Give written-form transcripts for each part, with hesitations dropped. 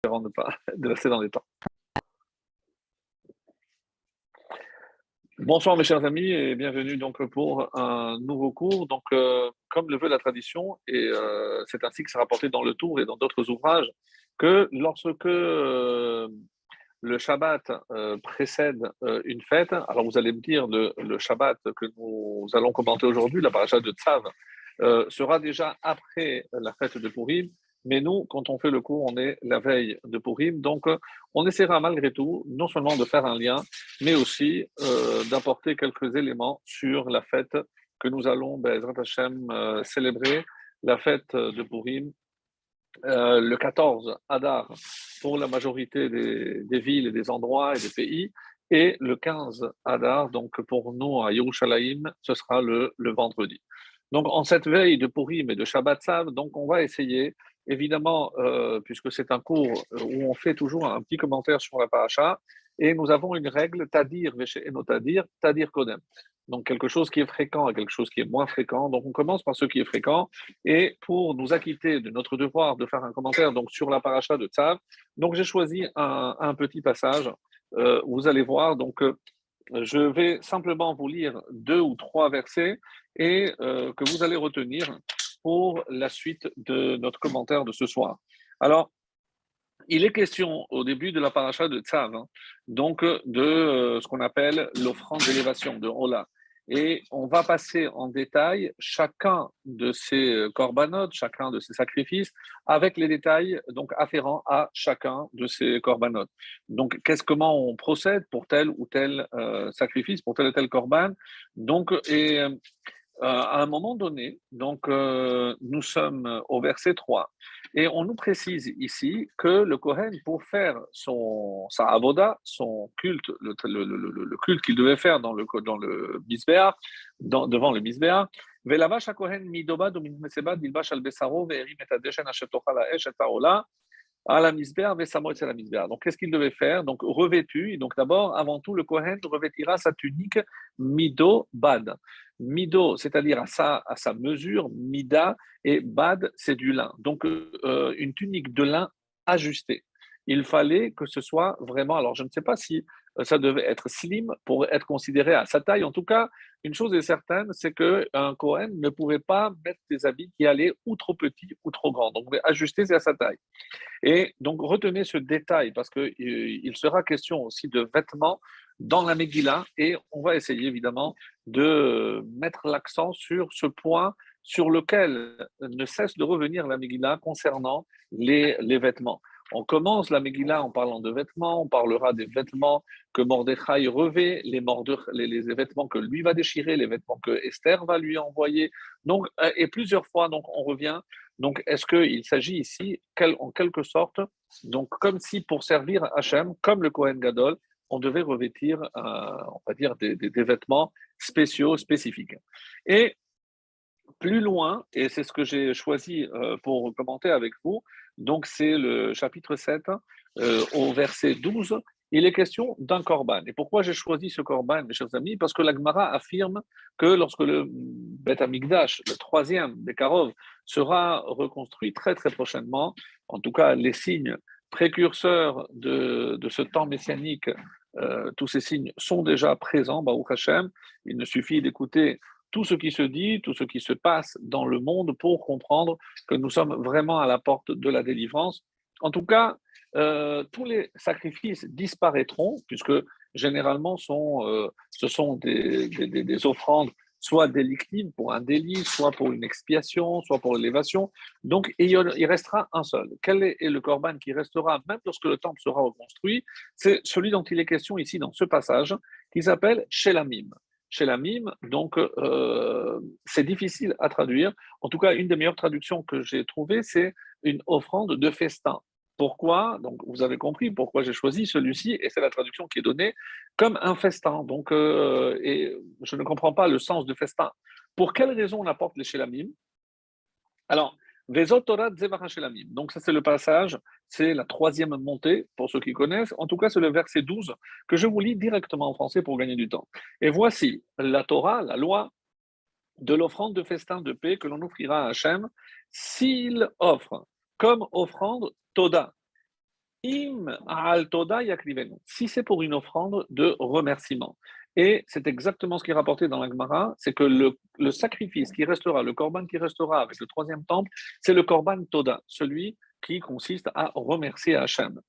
de rester dans les temps. Bonsoir mes chers amis et bienvenue donc pour un nouveau cours. Donc, comme le veut la tradition, et c'est ainsi que c'est rapporté dans le Tour et dans d'autres ouvrages, que lorsque le Shabbat précède une fête, alors vous allez me dire le Shabbat que nous allons commenter aujourd'hui, la paracha de Tzav, sera déjà après la fête de Purim. Mais nous, quand on fait le cours, on est la veille de Purim. Donc, on essaiera malgré tout, non seulement de faire un lien, mais aussi d'apporter quelques éléments sur la fête que nous allons, Bezrat Hashem, célébrer, la fête de Purim, le 14 Adar pour la majorité des villes et des endroits et des pays, et le 15 Adar, donc pour nous à Yerushalayim, ce sera le vendredi. Donc en cette veille de Purim et de Shabbat Tzav, donc on va essayer, évidemment, puisque c'est un cours où on fait toujours un petit commentaire sur la paracha, et nous avons une règle, Tadir, Veshe'eno Tadir, Tadir Kodem. Donc quelque chose qui est fréquent et quelque chose qui est moins fréquent. Donc on commence par ce qui est fréquent, et pour nous acquitter de notre devoir de faire un commentaire donc, sur la paracha de Tzav, donc j'ai choisi un petit passage. Vous allez voir, donc je vais simplement vous lire 2 ou 3 versets et que vous allez retenir pour la suite de notre commentaire de ce soir. Alors, il est question au début de la paracha de Tzav, donc de ce qu'on appelle l'offrande d'élévation, de Ola. Et on va passer en détail chacun de ces corbanotes, chacun de ces sacrifices, avec les détails donc afférents à chacun de ces corbanotes. Donc, comment on procède pour tel ou tel sacrifice, pour tel ou tel corban. Donc, à un moment donné, donc nous sommes au verset 3, et on nous précise ici que le Kohen, pour faire sa avoda, son culte, le culte qu'il devait faire dans le Mizbeach, devant le Mizbeach, Velavash HaKohen midoba dominmeseba dilbash al besaro ve'erim et adeshen asher tochal ha'esh et ha'ola à la misbéa, Vesamo et la misbéa. Donc, qu'est-ce qu'il devait faire? Donc, revêtu. Donc, d'abord, avant tout, le Kohen revêtira sa tunique mido bad. Mido, c'est-à-dire à sa mesure, mida, et bad, c'est du lin. Donc, une tunique de lin ajustée. Il fallait que ce soit vraiment, alors je ne sais pas si ça devait être slim pour être considéré à sa taille. En tout cas, une chose est certaine, c'est qu'un Kohen ne pouvait pas mettre des habits qui allaient ou trop petits ou trop grands. Donc, ajuster, c'est à sa taille. Et donc, retenez ce détail parce qu'il sera question aussi de vêtements dans la Megillah, et on va essayer évidemment de mettre l'accent sur ce point sur lequel ne cesse de revenir la Megillah concernant les vêtements. On commence la Megillah en parlant de vêtements, on parlera des vêtements que Mordechai revêt, les vêtements que lui va déchirer, les vêtements que Esther va lui envoyer. Donc, et plusieurs fois, donc, on revient. Donc, est-ce qu'il s'agit ici, en quelque sorte, donc comme si pour servir Hachem, comme le Kohen Gadol, on devait revêtir, on va dire, des vêtements spéciaux, spécifiques. Et plus loin, et c'est ce que j'ai choisi pour commenter avec vous, donc c'est le chapitre 7, au verset 12, il est question d'un korban. Et pourquoi j'ai choisi ce korban, mes chers amis? Parce que la Gemara affirme que lorsque le Beth Amikdash, le troisième des Karov, sera reconstruit très très prochainement, en tout cas les signes précurseurs de ce temps messianique, tous ces signes sont déjà présents, Baruch Hashem. Il ne suffit d'écouter tout ce qui se dit, tout ce qui se passe dans le monde pour comprendre que nous sommes vraiment à la porte de la délivrance. En tout cas, tous les sacrifices disparaîtront, puisque généralement ce sont des offrandes soit délictives pour un délit, soit pour une expiation, soit pour l'élévation. Donc, il restera un seul. Quel est le korban qui restera, même lorsque le temple sera reconstruit? C'est celui dont il est question ici dans ce passage, qui s'appelle Shelamim. Shelamim, donc c'est difficile à traduire. En tout cas, une des meilleures traductions que j'ai trouvées, c'est une offrande de festin. Pourquoi? Donc, vous avez compris pourquoi j'ai choisi celui-ci, et c'est la traduction qui est donnée comme un festin. Donc, et je ne comprends pas le sens de festin. Pour quelle raison on apporte les Shelamim? Alors, Vezot Torah Zevach Shelamim. Donc, ça, c'est le passage, c'est la troisième montée, pour ceux qui connaissent. En tout cas, c'est le verset 12 que je vous lis directement en français pour gagner du temps. Et voici la Torah, la loi de l'offrande de festin de paix que l'on offrira à Hachem s'il offre comme offrande Toda. Im al toda yakrivenu. Si c'est pour une offrande de remerciement. Et c'est exactement ce qui est rapporté dans la Gemara, c'est que le sacrifice qui restera, le korban qui restera avec le troisième temple, c'est le korban toda, celui qui consiste à remercier Hachem.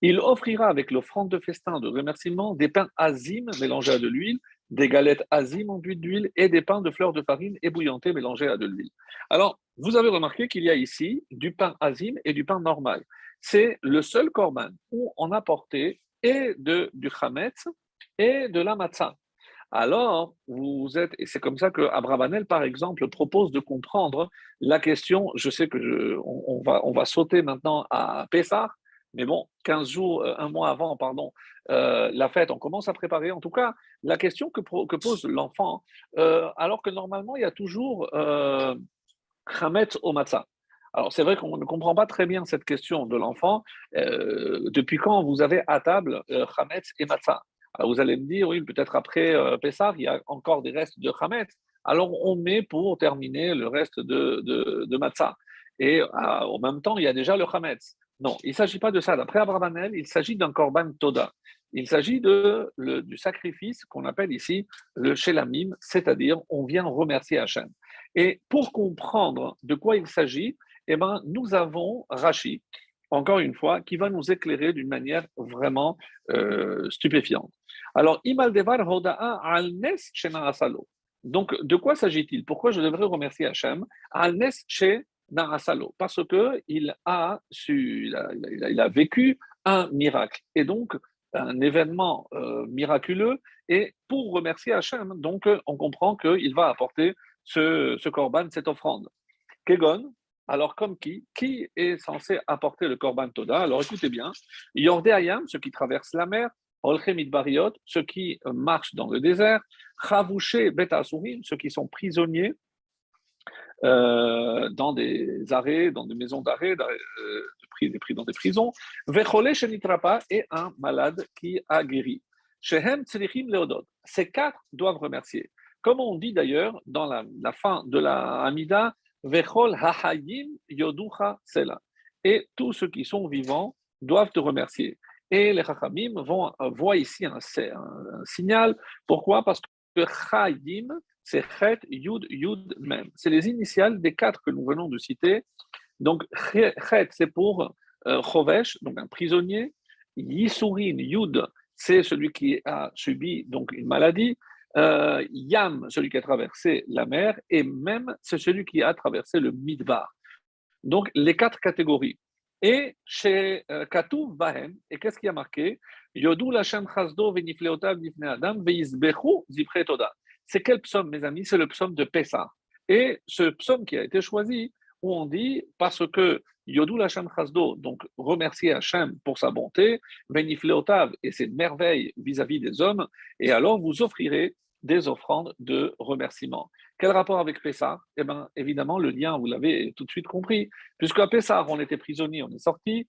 Il offrira avec l'offrande de festin de remerciement des pains azim mélangés à de l'huile, des galettes azim enduites d'huile et des pains de fleurs de farine ébouillantés mélangés à de l'huile. Alors, vous avez remarqué qu'il y a ici du pain azim et du pain normal. C'est le seul korban où on a porté du chametz et de la matzah. Alors, vous êtes, et c'est comme ça que Abravanel, par exemple, propose de comprendre la question. Je sais que on va sauter maintenant à Pessah, mais bon, 15 jours, un mois avant, pardon, la fête, on commence à préparer. En tout cas, la question que pose l'enfant, alors que normalement, il y a toujours Chametz au matzah. Alors, c'est vrai qu'on ne comprend pas très bien cette question de l'enfant. Depuis quand vous avez à table Chametz et matzah? Alors, vous allez me dire, oui, peut-être après Pessah, il y a encore des restes de Chametz. Alors, on met pour terminer le reste de matzah. Et en même temps, il y a déjà le Chametz. Non, il ne s'agit pas de ça. D'après Abravanel, il s'agit d'un korban toda. Il s'agit du sacrifice qu'on appelle ici le shelamim, c'est-à-dire on vient remercier Hachem. Et pour comprendre de quoi il s'agit, eh ben, nous avons Rashi, encore une fois, qui va nous éclairer d'une manière vraiment stupéfiante. Alors, Imaldevar Hoda'a al Nes Shena Asalo. Donc, de quoi s'agit-il? Pourquoi je devrais remercier Hachem? Al Nes Shena Asalo. Parce qu'il a vécu un miracle. Et donc, un événement miraculeux. Et pour remercier Hachem, donc, on comprend qu'il va apporter ce korban, cette offrande. Kegon, alors comme qui est censé apporter le korban toda? Alors écoutez bien, Yordé Ayam, ceux qui traversent la mer, Olchemit Bariot, ceux qui marchent dans le désert, Chavouché Bet Asurim, ceux qui sont prisonniers dans des arrêts, dans des maisons d'arrêt, dans des prisons, Vecholé Shenitrapa et un malade qui a guéri. Shehem Tzrichim Leodot. Ces quatre doivent remercier. Comme on dit d'ailleurs dans la fin de la Hamida, Vechol Hahayim Yoducha Sela. Et tous ceux qui sont vivants doivent te remercier. Et les Chachamim voient ici un signal. Pourquoi? Parce que Chayim, c'est Chet, Yud, Yud, Mem. C'est les initiales des quatre que nous venons de citer. Donc, Chet, c'est pour Chovesh, donc un prisonnier. Yisurin, Yud, c'est celui qui a subi donc une maladie. Yam, celui qui a traversé la mer. Et Mem, c'est celui qui a traversé le Midbar. Donc, les quatre catégories. Et chez Katouv Bahem, et qu'est-ce qui a marqué? Yodou Lachem Chazdo Venifleotav Nifne Adam Veizbechu Zipre Toda. C'est quel psaume, mes amis? C'est le psaume de Pessah. Et ce psaume qui a été choisi, où on dit, parce que Yodou Lachem Chazdo, donc remercier Hachem pour sa bonté, Venifleotav et ses merveilles vis-à-vis des hommes, et alors vous offrirez des offrandes de remerciement. Quel rapport avec Pessah? Eh bien, évidemment, le lien, vous l'avez tout de suite compris, puisqu'à Pessah, on était prisonniers, on est sortis.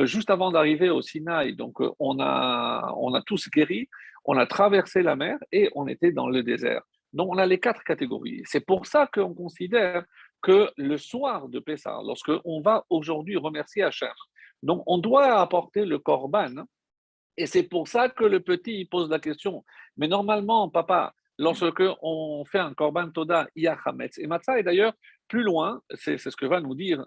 Juste avant d'arriver au Sinaï, donc on a tous guéri, on a traversé la mer et on était dans le désert. Donc, on a les quatre catégories. C'est pour ça qu'on considère que le soir de Pessah, lorsque on va aujourd'hui remercier Hachem, donc on doit apporter le korban. Et c'est pour ça que le petit pose la question. Mais normalement, papa, lorsque on fait un korban toda, il y a chametz et matzah. Et d'ailleurs, plus loin, c'est ce que va nous dire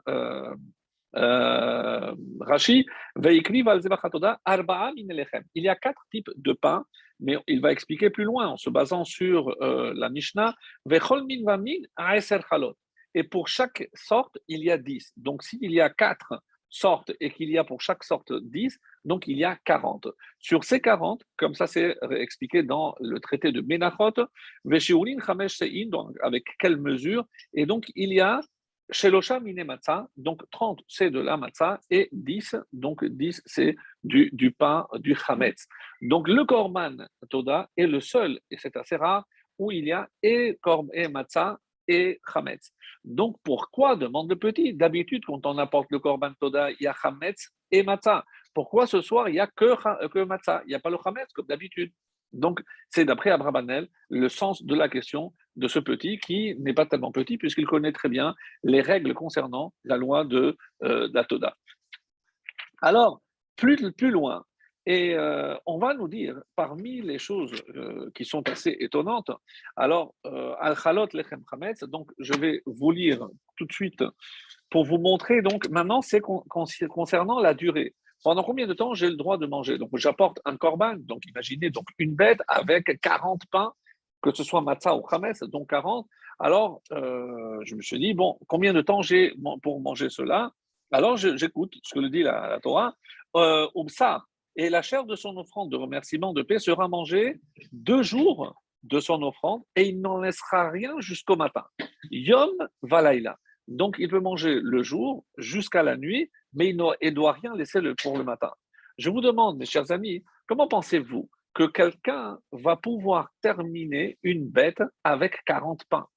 Rashi, Veikri valzebach toda arba'a min elechem. Il y a quatre types de pain, mais il va expliquer plus loin en se basant sur la Mishnah. Vechol min vamin aeser chalot. Et pour chaque sorte, il y a 10. Donc, s'il y a quatre sortes et qu'il y a pour chaque sorte 10, donc il y a 40. Sur ces 40, comme ça c'est expliqué dans le traité de Menachot, Veshiurin Chamesh Sein, donc avec quelle mesure? Et donc il y a Shelosha Mine Matzah, donc 30 c'est de la matzah, et 10, donc 10 c'est du pain, du chametz. Donc le korban Toda est le seul, et c'est assez rare, où il y a et matzah et chametz. Donc pourquoi, demande le petit, d'habitude quand on apporte le korban Toda, il y a chametz et matzah. Pourquoi ce soir, il n'y a que matzah? Il n'y a pas le chametz comme d'habitude. Donc, c'est d'après Abravanel le sens de la question de ce petit qui n'est pas tellement petit puisqu'il connaît très bien les règles concernant la loi de la Toda. Alors, plus loin. Et on va nous dire, parmi les choses qui sont assez étonnantes, alors, Al-Khalot Lechem Chametz, donc je vais vous lire tout de suite pour vous montrer, donc maintenant, c'est concernant la durée. Pendant combien de temps j'ai le droit de manger? Donc, j'apporte un korban, donc imaginez donc une bête avec 40 pains, que ce soit matzah ou chametz, donc 40. Alors, je me suis dit, bon, combien de temps j'ai pour manger cela? Alors, j'écoute ce que le dit la Torah. Ubsar, et la chair de son offrande de remerciement de paix sera mangée 2 jours de son offrande et il n'en laissera rien jusqu'au matin. Yom Valaïla. Donc, il peut manger le jour jusqu'à la nuit, mais il ne doit rien laisser pour le matin. Je vous demande, mes chers amis, comment pensez-vous que quelqu'un va pouvoir terminer une bête avec 40 pains?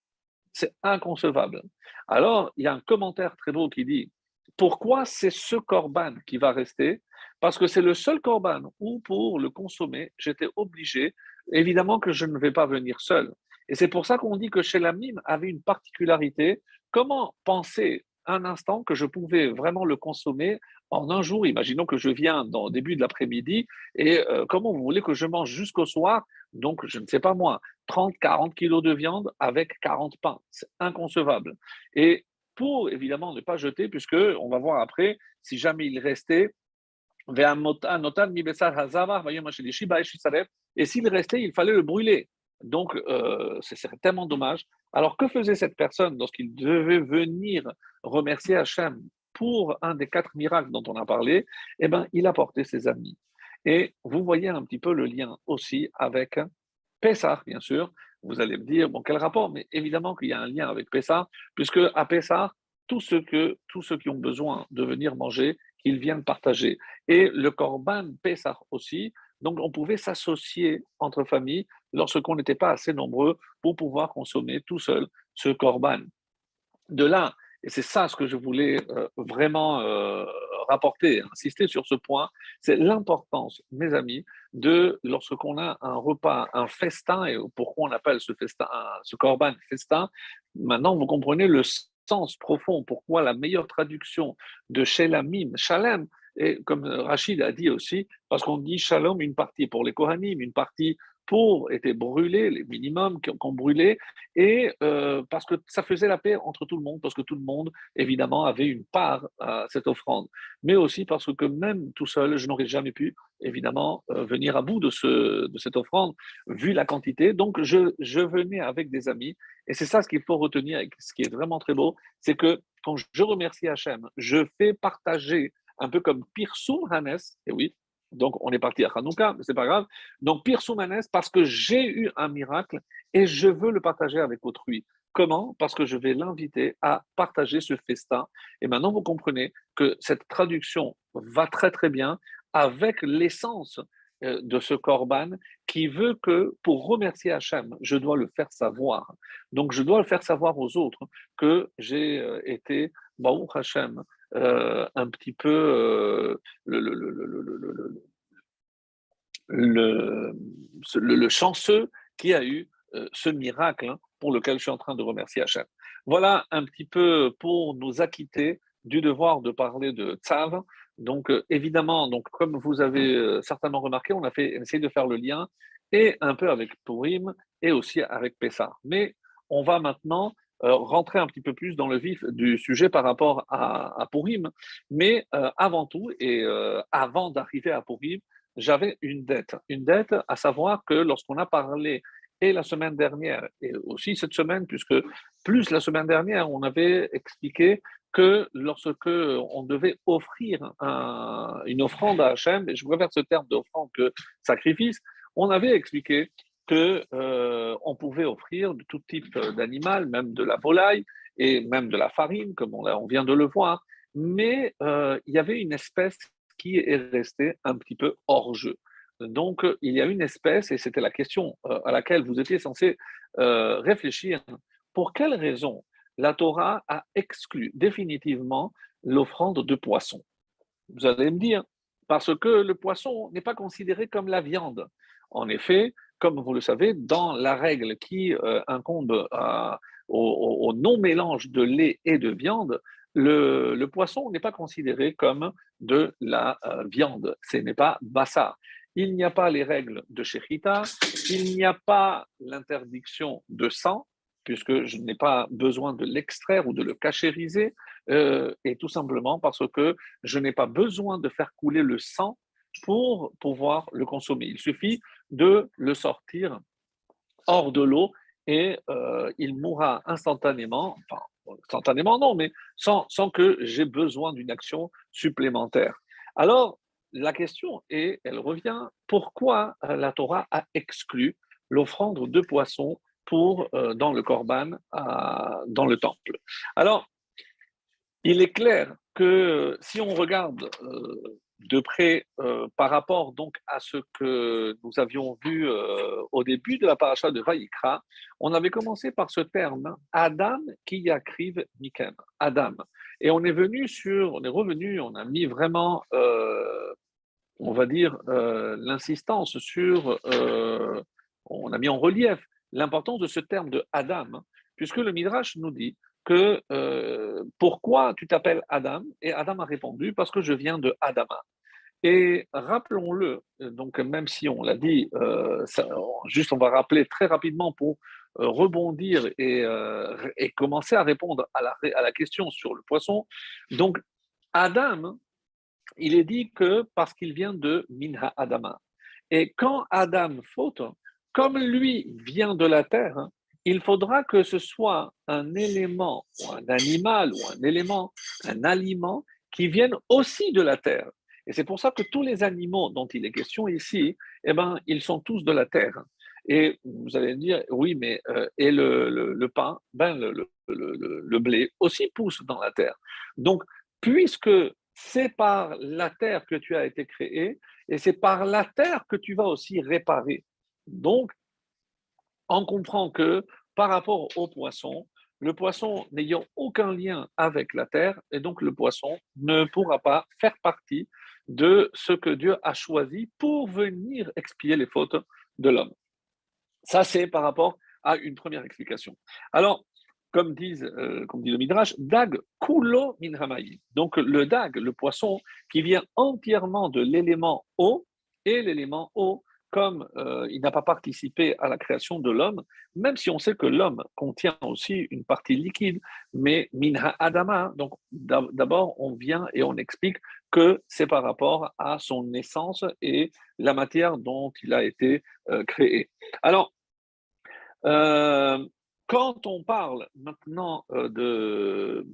C'est inconcevable. Alors, il y a un commentaire très beau qui dit, pourquoi c'est ce corban qui va rester? Parce que c'est le seul corban où, pour le consommer, j'étais obligé, évidemment que je ne vais pas venir seul. Et c'est pour ça qu'on dit que chez la mime avait une particularité. Comment penser un instant que je pouvais vraiment le consommer en un jour? Imaginons que je viens dans le début de l'après-midi et comment vous voulez que je mange jusqu'au soir? Donc, je ne sais pas moi, 30, 40 kilos de viande avec 40 pains. C'est inconcevable. Et pour évidemment ne pas jeter, puisque on va voir après, si jamais il restait, et s'il restait, il fallait le brûler. Donc, ce serait tellement dommage. Alors, que faisait cette personne lorsqu'il devait venir remercier Hachem pour un des 4 miracles dont on a parlé? Eh bien, il apportait ses amis. Et vous voyez un petit peu le lien aussi avec Pessah, bien sûr. Vous allez me dire, bon, quel rapport? Mais évidemment qu'il y a un lien avec Pessah, puisque à Pessah, tous ceux qui ont besoin de venir manger, qu'ils viennent partager. Et le Corban Pessah aussi, donc on pouvait s'associer entre familles lorsqu'on n'était pas assez nombreux pour pouvoir consommer tout seul ce Corban. De là, et c'est ça ce que je voulais vraiment rapporter, insister sur ce point, c'est l'importance, mes amis, de lorsqu'on a un repas, un festin, et pourquoi on appelle ce festin, ce corban festin, maintenant vous comprenez le sens profond, pourquoi la meilleure traduction de Shelamim, Shalem, et comme Rachid a dit aussi, parce qu'on dit Shalom, une partie pour les Kohanim, une partie pour était brûlés, les minimums qu'on brûlait, et parce que ça faisait la paix entre tout le monde, parce que tout le monde, évidemment, avait une part à cette offrande. Mais aussi parce que même tout seul, je n'aurais jamais pu, évidemment, venir à bout de cette offrande, vu la quantité. Donc, je venais avec des amis. Et c'est ça ce qu'il faut retenir, et ce qui est vraiment très beau, c'est que quand je remercie Hachem, je fais partager, un peu comme Pirsum Hanes, et oui, donc on est parti à Hanouka, mais c'est pas grave. Donc Pirsum Hanes, parce que j'ai eu un miracle, et je veux le partager avec autrui. Comment? Parce que je vais l'inviter à partager ce festin. Et maintenant, vous comprenez que cette traduction va très très bien avec l'essence de ce korban qui veut que pour remercier Hachem, je dois le faire savoir. Donc, je dois le faire savoir aux autres que j'ai été, Baruch Hachem, un petit peu le, le, le, le, le, le, le chanceux qui a eu ce miracle pour lequel je suis en train de remercier Hachem. Voilà un petit peu pour nous acquitter du devoir de parler de Tzav. Donc, évidemment, donc, comme vous avez certainement remarqué, on a essayé de faire le lien et un peu avec Purim et aussi avec Pessah. Mais on va maintenant rentrer un petit peu plus dans le vif du sujet par rapport à Purim. Mais avant tout, et avant d'arriver à Purim, j'avais une dette à savoir que lorsqu'on a parlé et la semaine dernière et aussi cette semaine, puisque plus la semaine dernière, on avait expliqué que lorsque on devait offrir une offrande à Hachem, et je préfère ce terme d'offrande que sacrifice, on avait expliqué que on pouvait offrir de tout type d'animal, même de la volaille et même de la farine, comme on vient de le voir, mais il y avait une espèce qui est resté un petit peu hors jeu. Donc, il y a une espèce, et c'était la question à laquelle vous étiez censé réfléchir, pour quelle raison la Torah a exclu définitivement l'offrande de poisson? Vous allez me dire, parce que le poisson n'est pas considéré comme la viande. En effet, comme vous le savez, dans la règle qui incombe au non-mélange de lait et de viande, le poisson n'est pas considéré comme de la viande, ce n'est pas bassar. Il n'y a pas les règles de Shechita, il n'y a pas l'interdiction de sang, puisque je n'ai pas besoin de l'extraire ou de le cachériser, et tout simplement parce que je n'ai pas besoin de faire couler le sang pour pouvoir le consommer. Il suffit de le sortir hors de l'eau et il mourra instantanément, enfin instantanément non, mais sans que j'ai besoin d'une action supplémentaire. Alors, la question est, elle revient, pourquoi la Torah a exclu l'offrande de poissons pour, dans le Corban, dans le temple? Alors, il est clair que si on regarde de près par rapport donc à ce que nous avions vu au début de la paracha de Vaïkra, on avait commencé par ce terme Adam qui yakriv mikem, Adam. Et on est revenu, on a mis vraiment, on va dire, l'insistance sur, on a mis en relief l'importance de ce terme de Adam, puisque le Midrash nous dit que pourquoi tu t'appelles Adam? Et Adam a répondu parce que je viens de Adama. Et rappelons-le, donc même si on l'a dit, juste on va rappeler très rapidement pour rebondir et commencer à répondre à la question sur le poisson. Donc Adam, il est dit que parce qu'il vient de Minha Adama. Et quand Adam faute, comme lui vient de la terre, il faudra que ce soit un élément ou un animal ou un élément, un aliment qui vienne aussi de la terre. Et c'est pour ça que tous les animaux dont il est question ici, eh ben, ils sont tous de la terre. Et vous allez me dire, oui, mais et le pain, ben, le blé aussi pousse dans la terre. Donc, puisque c'est par la terre que tu as été créé et c'est par la terre que tu vas aussi réparer. Donc, on comprend que par rapport au poisson, le poisson n'ayant aucun lien avec la terre, et donc le poisson ne pourra pas faire partie de ce que Dieu a choisi pour venir expier les fautes de l'homme. Ça, c'est par rapport à une première explication. Alors, comme dit le Midrash, dag kulo min hamaï. Donc, le dag, le poisson, qui vient entièrement de l'élément eau, et l'élément eau, comme il n'a pas participé à la création de l'homme, même si on sait que l'homme contient aussi une partie liquide, mais minha adama, donc d'abord on vient et on explique que c'est par rapport à son essence et la matière dont il a été créé. Alors, euh, quand on parle maintenant de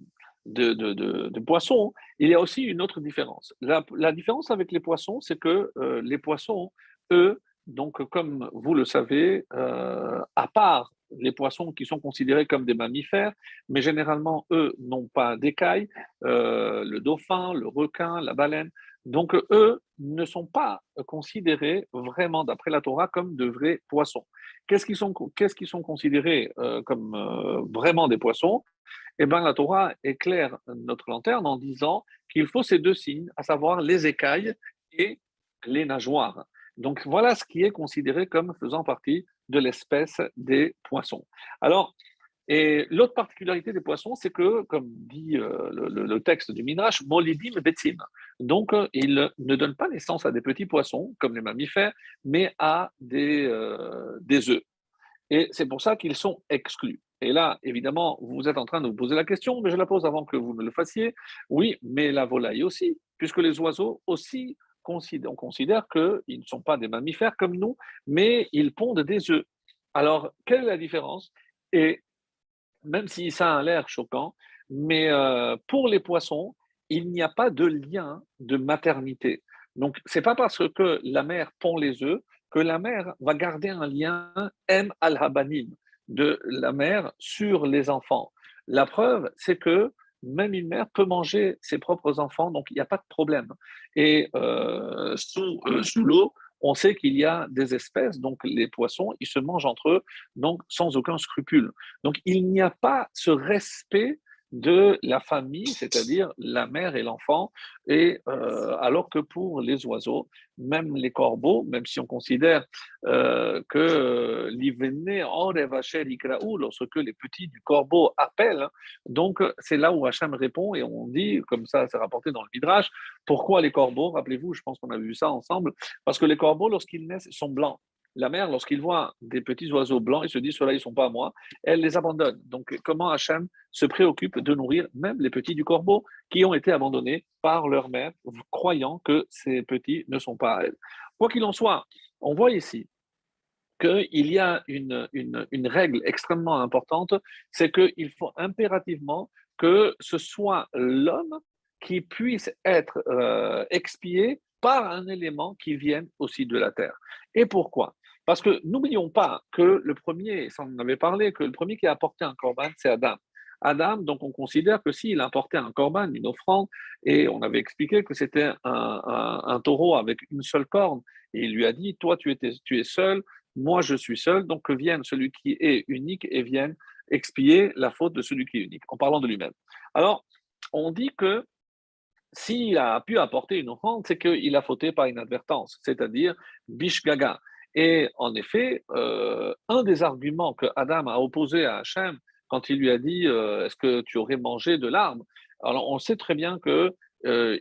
poissons, il y a aussi une autre différence. La différence avec les poissons, c'est que les poissons, eux, donc comme vous le savez, à part les poissons qui sont considérés comme des mammifères, mais généralement, eux, n'ont pas d'écailles, le dauphin, le requin, la baleine. Donc, eux ne sont pas considérés vraiment, d'après la Torah, comme de vrais poissons. Qu'est-ce qui sont considérés comme vraiment des poissons? Eh bien, la Torah éclaire notre lanterne en disant qu'il faut ces deux signes, à savoir les écailles et les nageoires. Donc, voilà ce qui est considéré comme faisant partie de l'espèce des poissons. Alors, et l'autre particularité des poissons, c'est que, comme dit le texte du Midrash, Molidim Betzim. Donc, ils ne donnent pas naissance à des petits poissons, comme les mammifères, mais à des œufs. Et c'est pour ça qu'ils sont exclus. Et là, évidemment, vous êtes en train de vous poser la question, mais je la pose avant que vous ne le fassiez. Oui, mais la volaille aussi, puisque les oiseaux aussi, on considère qu'ils ne sont pas des mammifères comme nous, mais ils pondent des œufs. Alors, quelle est la différence? Et même si ça a l'air choquant, mais pour les poissons, il n'y a pas de lien de maternité. Donc, c'est pas parce que la mère pond les œufs que la mère va garder un lien M al-Habanim de la mère sur les enfants. La preuve, c'est que même une mère peut manger ses propres enfants, donc il n'y a pas de problème. Et sous l'eau, on sait qu'il y a des espèces, donc les poissons, ils se mangent entre eux, donc sans aucun scrupule. Donc il n'y a pas ce respect de la famille, c'est-à-dire la mère et l'enfant, et alors que pour les oiseaux, même les corbeaux, même si on considère que l'ivene orevacher ikraou, lorsque les petits du corbeau appellent, hein, donc c'est là où Hachem répond et on dit, comme ça c'est rapporté dans le Midrash, pourquoi les corbeaux, rappelez-vous, je pense qu'on a vu ça ensemble, parce que les corbeaux, lorsqu'ils naissent, sont blancs. La mère, lorsqu'il voit des petits oiseaux blancs, il se dit, ceux-là, ils ne sont pas à moi, elle les abandonne. Donc, comment Hachem se préoccupe de nourrir même les petits du corbeau qui ont été abandonnés par leur mère, croyant que ces petits ne sont pas à elle. Quoi qu'il en soit, on voit ici qu'il y a une règle extrêmement importante, c'est qu'il faut impérativement que ce soit l'homme qui puisse être expié par un élément qui vienne aussi de la terre. Et pourquoi? Parce que n'oublions pas que le premier, ça on en avait parlé, que le premier qui a apporté un corban, c'est Adam. Adam, donc on considère que s'il a apporté un corban, une offrande, et on avait expliqué que c'était un taureau avec une seule corne, et il lui a dit, toi tu es seul, moi je suis seul, donc que vienne celui qui est unique et vienne expier la faute de celui qui est unique, en parlant de lui-même. Alors, on dit que s'il a pu apporter une offrande, c'est qu'il a fauté par inadvertance, c'est-à-dire bishgaga. Et en effet, un des arguments que Adam a opposé à Hachem quand il lui a dit est-ce que tu aurais mangé de l'arbre? Alors on sait très bien que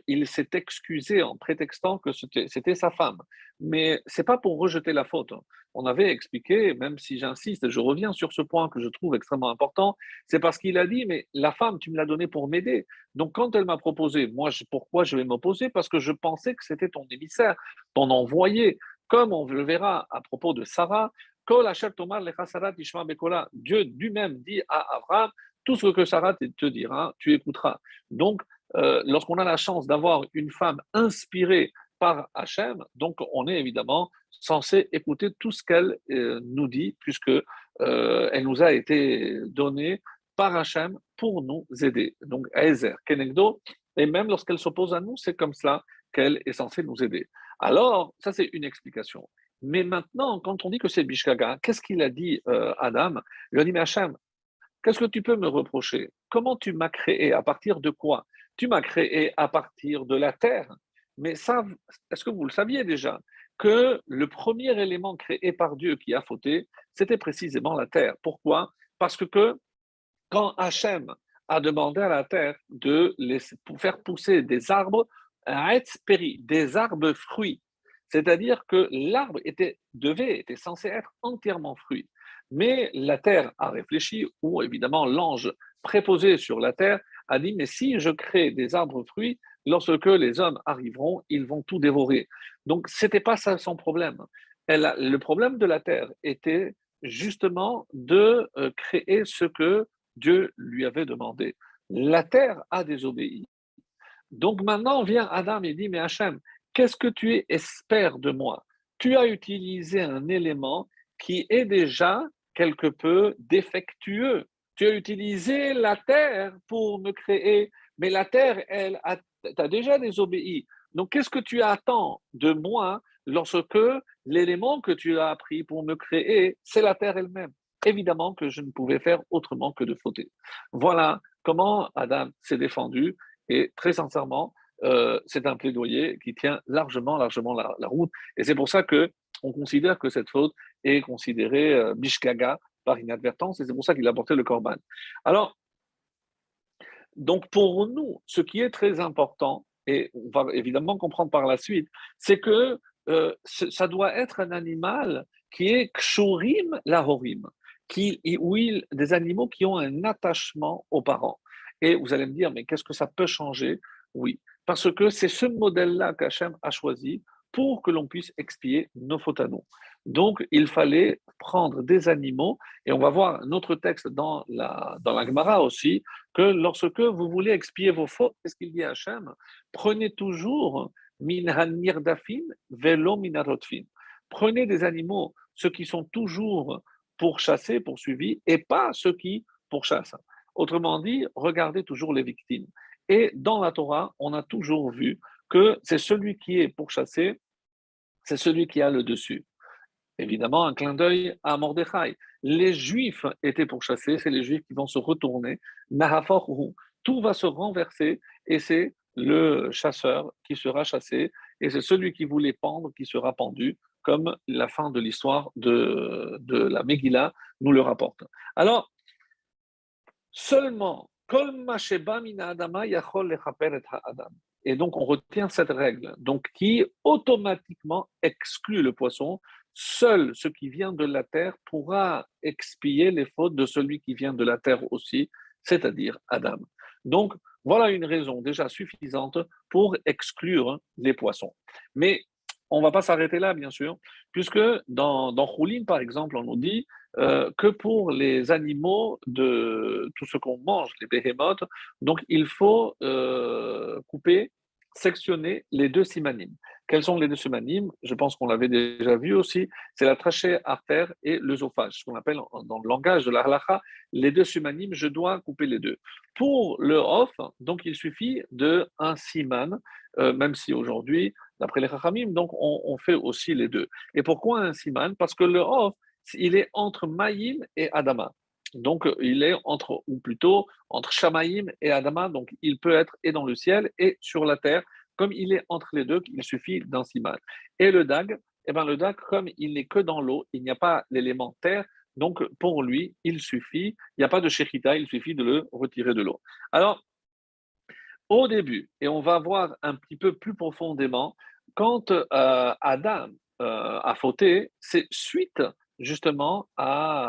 il s'est excusé en prétextant que c'était sa femme. Mais c'est pas pour rejeter la faute. On avait expliqué, même si j'insiste, je reviens sur ce point que je trouve extrêmement important, c'est parce qu'il a dit mais la femme, tu me l'as donnée pour m'aider. Donc, quand elle m'a proposé, pourquoi je vais m'opposer? Parce que je pensais que c'était ton émissaire, ton envoyé. Comme on le verra à propos de Sarah, Dieu lui-même dit à Abraham, tout ce que Sarah te dira, tu écouteras. Donc, lorsqu'on a la chance d'avoir une femme inspirée par Hachem, donc on est évidemment censé écouter tout ce qu'elle nous dit, puisque elle nous a été donnée par Hachem pour nous aider. Donc, Ezer, Kenegdo, et même lorsqu'elle s'oppose à nous, c'est comme cela qu'elle est censée nous aider. Alors, ça, c'est une explication. Mais maintenant, quand on dit que c'est Bishkaga, qu'est-ce qu'il a dit Adam? Il a dit, mais Hachem, qu'est-ce que tu peux me reprocher? Comment tu m'as créé? À partir de quoi? Tu m'as créé à partir de la terre. Mais ça, est-ce que vous le saviez déjà? Que le premier élément créé par Dieu qui a fauté, c'était précisément la terre. Pourquoi? Parce que quand Hachem a demandé à la terre de faire pousser des arbres, des arbres fruits, c'est-à-dire que l'arbre était censé être entièrement fruit. Mais la terre a réfléchi, ou évidemment l'ange préposé sur la terre a dit, mais si je crée des arbres fruits, lorsque les hommes arriveront, ils vont tout dévorer. Donc, ce n'était pas ça son problème. Le problème de la terre était justement de créer ce que Dieu lui avait demandé. La terre a désobéi. Donc maintenant vient Adam et dit, mais Hachem, qu'est-ce que tu espères de moi? Tu as utilisé un élément qui est déjà quelque peu défectueux. Tu as utilisé la terre pour me créer, mais la terre, elle, t'a déjà désobéi. Donc qu'est-ce que tu attends de moi lorsque l'élément que tu as appris pour me créer, c'est la terre elle-même? Évidemment que je ne pouvais faire autrement que de fauter. Voilà comment Adam s'est défendu et très sincèrement, c'est un plaidoyer qui tient largement la route. Et c'est pour ça que on considère que cette faute est considérée bishkaga par inadvertance, et c'est pour ça qu'il a porté le korban. Alors, donc pour nous, ce qui est très important, et on va évidemment comprendre par la suite, c'est que ça doit être un animal qui est kshurim lahorim, des animaux qui ont un attachement aux parents. Et vous allez me dire, mais qu'est-ce que ça peut changer? Oui, parce que c'est ce modèle-là qu'Hachem a choisi pour que l'on puisse expier nos fautes à nous. Donc, il fallait prendre des animaux, et on va voir un autre texte dans la Gemara aussi, que lorsque vous voulez expier vos fautes, qu'est-ce qu'il dit à Hachem? Prenez toujours min hanirdafin velo min harotfin. Prenez des animaux, ceux qui sont toujours pourchassés, poursuivis, et pas ceux qui pourchassent. Autrement dit, regardez toujours les victimes. Et dans la Torah, on a toujours vu que c'est celui qui est pourchassé, c'est celui qui a le dessus. évidemment un clin d'œil à Mordechai. Les Juifs étaient pourchassés, c'est les Juifs qui vont se retourner. Nahaforhu, tout va se renverser et c'est le chasseur qui sera chassé et c'est celui qui voulait pendre qui sera pendu, comme la fin de l'histoire de la Megillah nous le rapporte. Alors, seulement, Kol ma sheba min ha'adama yachol lechaper et ha'adam. Et donc, on retient cette règle, donc qui automatiquement exclut le poisson. Seul ce qui vient de la terre pourra expier les fautes de celui qui vient de la terre aussi, c'est-à-dire Adam. Donc, voilà une raison déjà suffisante pour exclure les poissons. Mais on ne va pas s'arrêter là, bien sûr, puisque dans Choulin, par exemple, on nous dit que pour les animaux de tout ce qu'on mange, les béhémotes, donc il faut couper, sectionner les deux simanim. Quels sont les deux simanim? Je pense qu'on l'avait déjà vu aussi. C'est la trachée artère et l'œsophage, ce qu'on appelle dans le langage de la halakha, les deux simanim, je dois couper les deux. Pour le off, donc il suffit de un siman, même si aujourd'hui, d'après les chachamim, donc on fait aussi les deux. Et pourquoi un siman? Parce que le off, il est entre Maïm et Adama. Donc, il est entre, ou plutôt, entre Shamaïm et Adama. Donc, il peut être et dans le ciel et sur la terre. Comme il est entre les deux, il suffit d'un siman. Et le dag, eh ben, le dag, comme il n'est que dans l'eau, il n'y a pas l'élément terre. Donc, pour lui, il suffit, il n'y a pas de shechita, il suffit de le retirer de l'eau. Alors, au début, et on va voir un petit peu plus profondément, quand Adam a fauté, c'est suite justement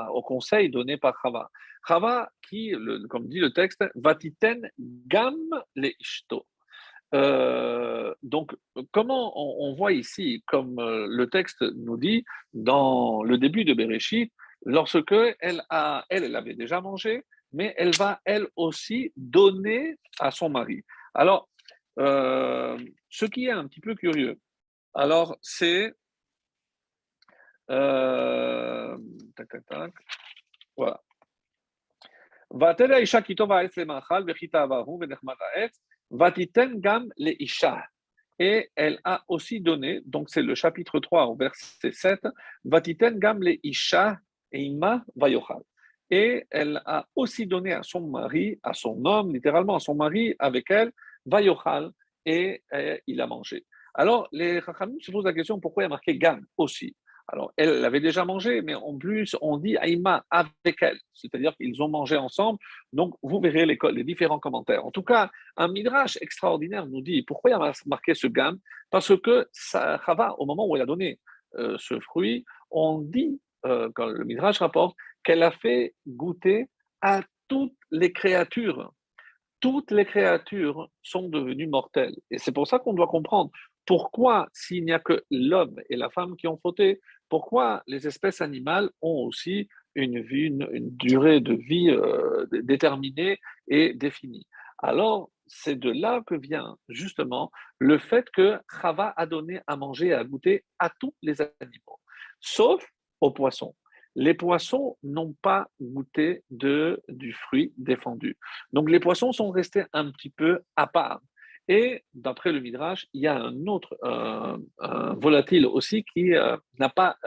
au conseil donné par Chava. Chava, qui, comme dit le texte, vatiten gam le ishto. Donc, comment on voit ici, comme le texte nous dit, dans le début de Bereshit, lorsque elle avait déjà mangé, mais elle va elle aussi donner à son mari. Alors, ce qui est un petit peu curieux, alors c'est euh, tac, tac, tac, voilà. ותרא האישה כי טוב העץ למאכל וכי תאווהו ונחמד העץ, ותיתן גם לאישה. Et elle a aussi donné, donc c'est le chapitre 3 au verset 7, Vatiten gam le isha eima vayochal. Et elle a aussi donné à son mari, à son homme, littéralement à son mari, avec elle, vayochal, et il a mangé. Alors, les Chachamim se posent la question pourquoi il y a marqué gam aussi. Alors, elle l'avait déjà mangé, mais en plus, on dit Aïma avec elle, c'est-à-dire qu'ils ont mangé ensemble. Donc, vous verrez les différents commentaires. En tout cas, un midrash extraordinaire nous dit pourquoi il a marqué ce gam. Parce que Chava, au moment où elle a donné ce fruit, on dit, quand le midrash rapporte, qu'elle a fait goûter à toutes les créatures. Toutes les créatures sont devenues mortelles. Et c'est pour ça qu'on doit comprendre pourquoi, s'il n'y a que l'homme et la femme qui ont fauté, pourquoi les espèces animales ont aussi une durée de vie déterminée et définie. Alors, c'est de là que vient justement le fait que Chava a donné à manger et à goûter à tous les animaux, sauf aux poissons. Les poissons n'ont pas goûté du fruit défendu. Donc les poissons sont restés un petit peu à part. Et d'après le Midrash, il y a un autre un volatile aussi qui n'a pas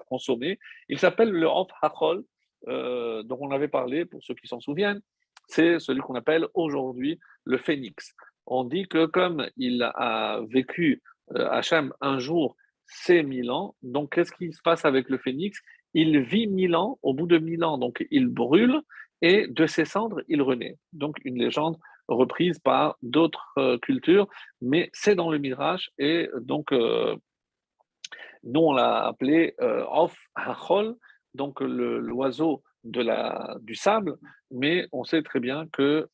consommé. Il s'appelle le Hof Hachol, dont on avait parlé, pour ceux qui s'en souviennent. C'est celui qu'on appelle aujourd'hui le phénix. On dit que comme il a vécu Hachem un jour, c'est 1000 ans. Donc qu'est-ce qui se passe avec le phénix? Il vit 1000 ans, au bout de 1000 ans, donc il brûle, et de ses cendres, il renaît. Donc une légende reprise par d'autres cultures, mais c'est dans le Midrash, et donc nous on l'a appelé Of Hachol, donc l'oiseau du sable, mais on sait très bien que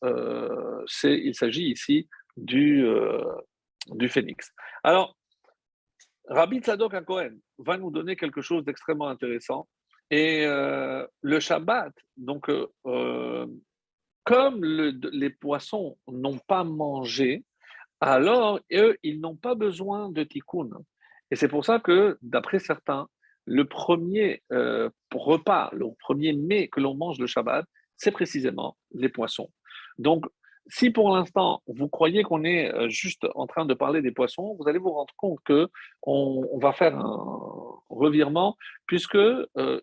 il s'agit ici du phénix. Alors, Rabbi Tzadok HaKohen va nous donner quelque chose d'extrêmement intéressant. Et le Shabbat, donc, comme les poissons n'ont pas mangé, alors eux, ils n'ont pas besoin de tikkun. Et c'est pour ça que, d'après certains, le premier repas, le premier mets que l'on mange le Shabbat, c'est précisément les poissons. Donc, si pour l'instant vous croyez qu'on est juste en train de parler des poissons, vous allez vous rendre compte que on va faire revirement, puisque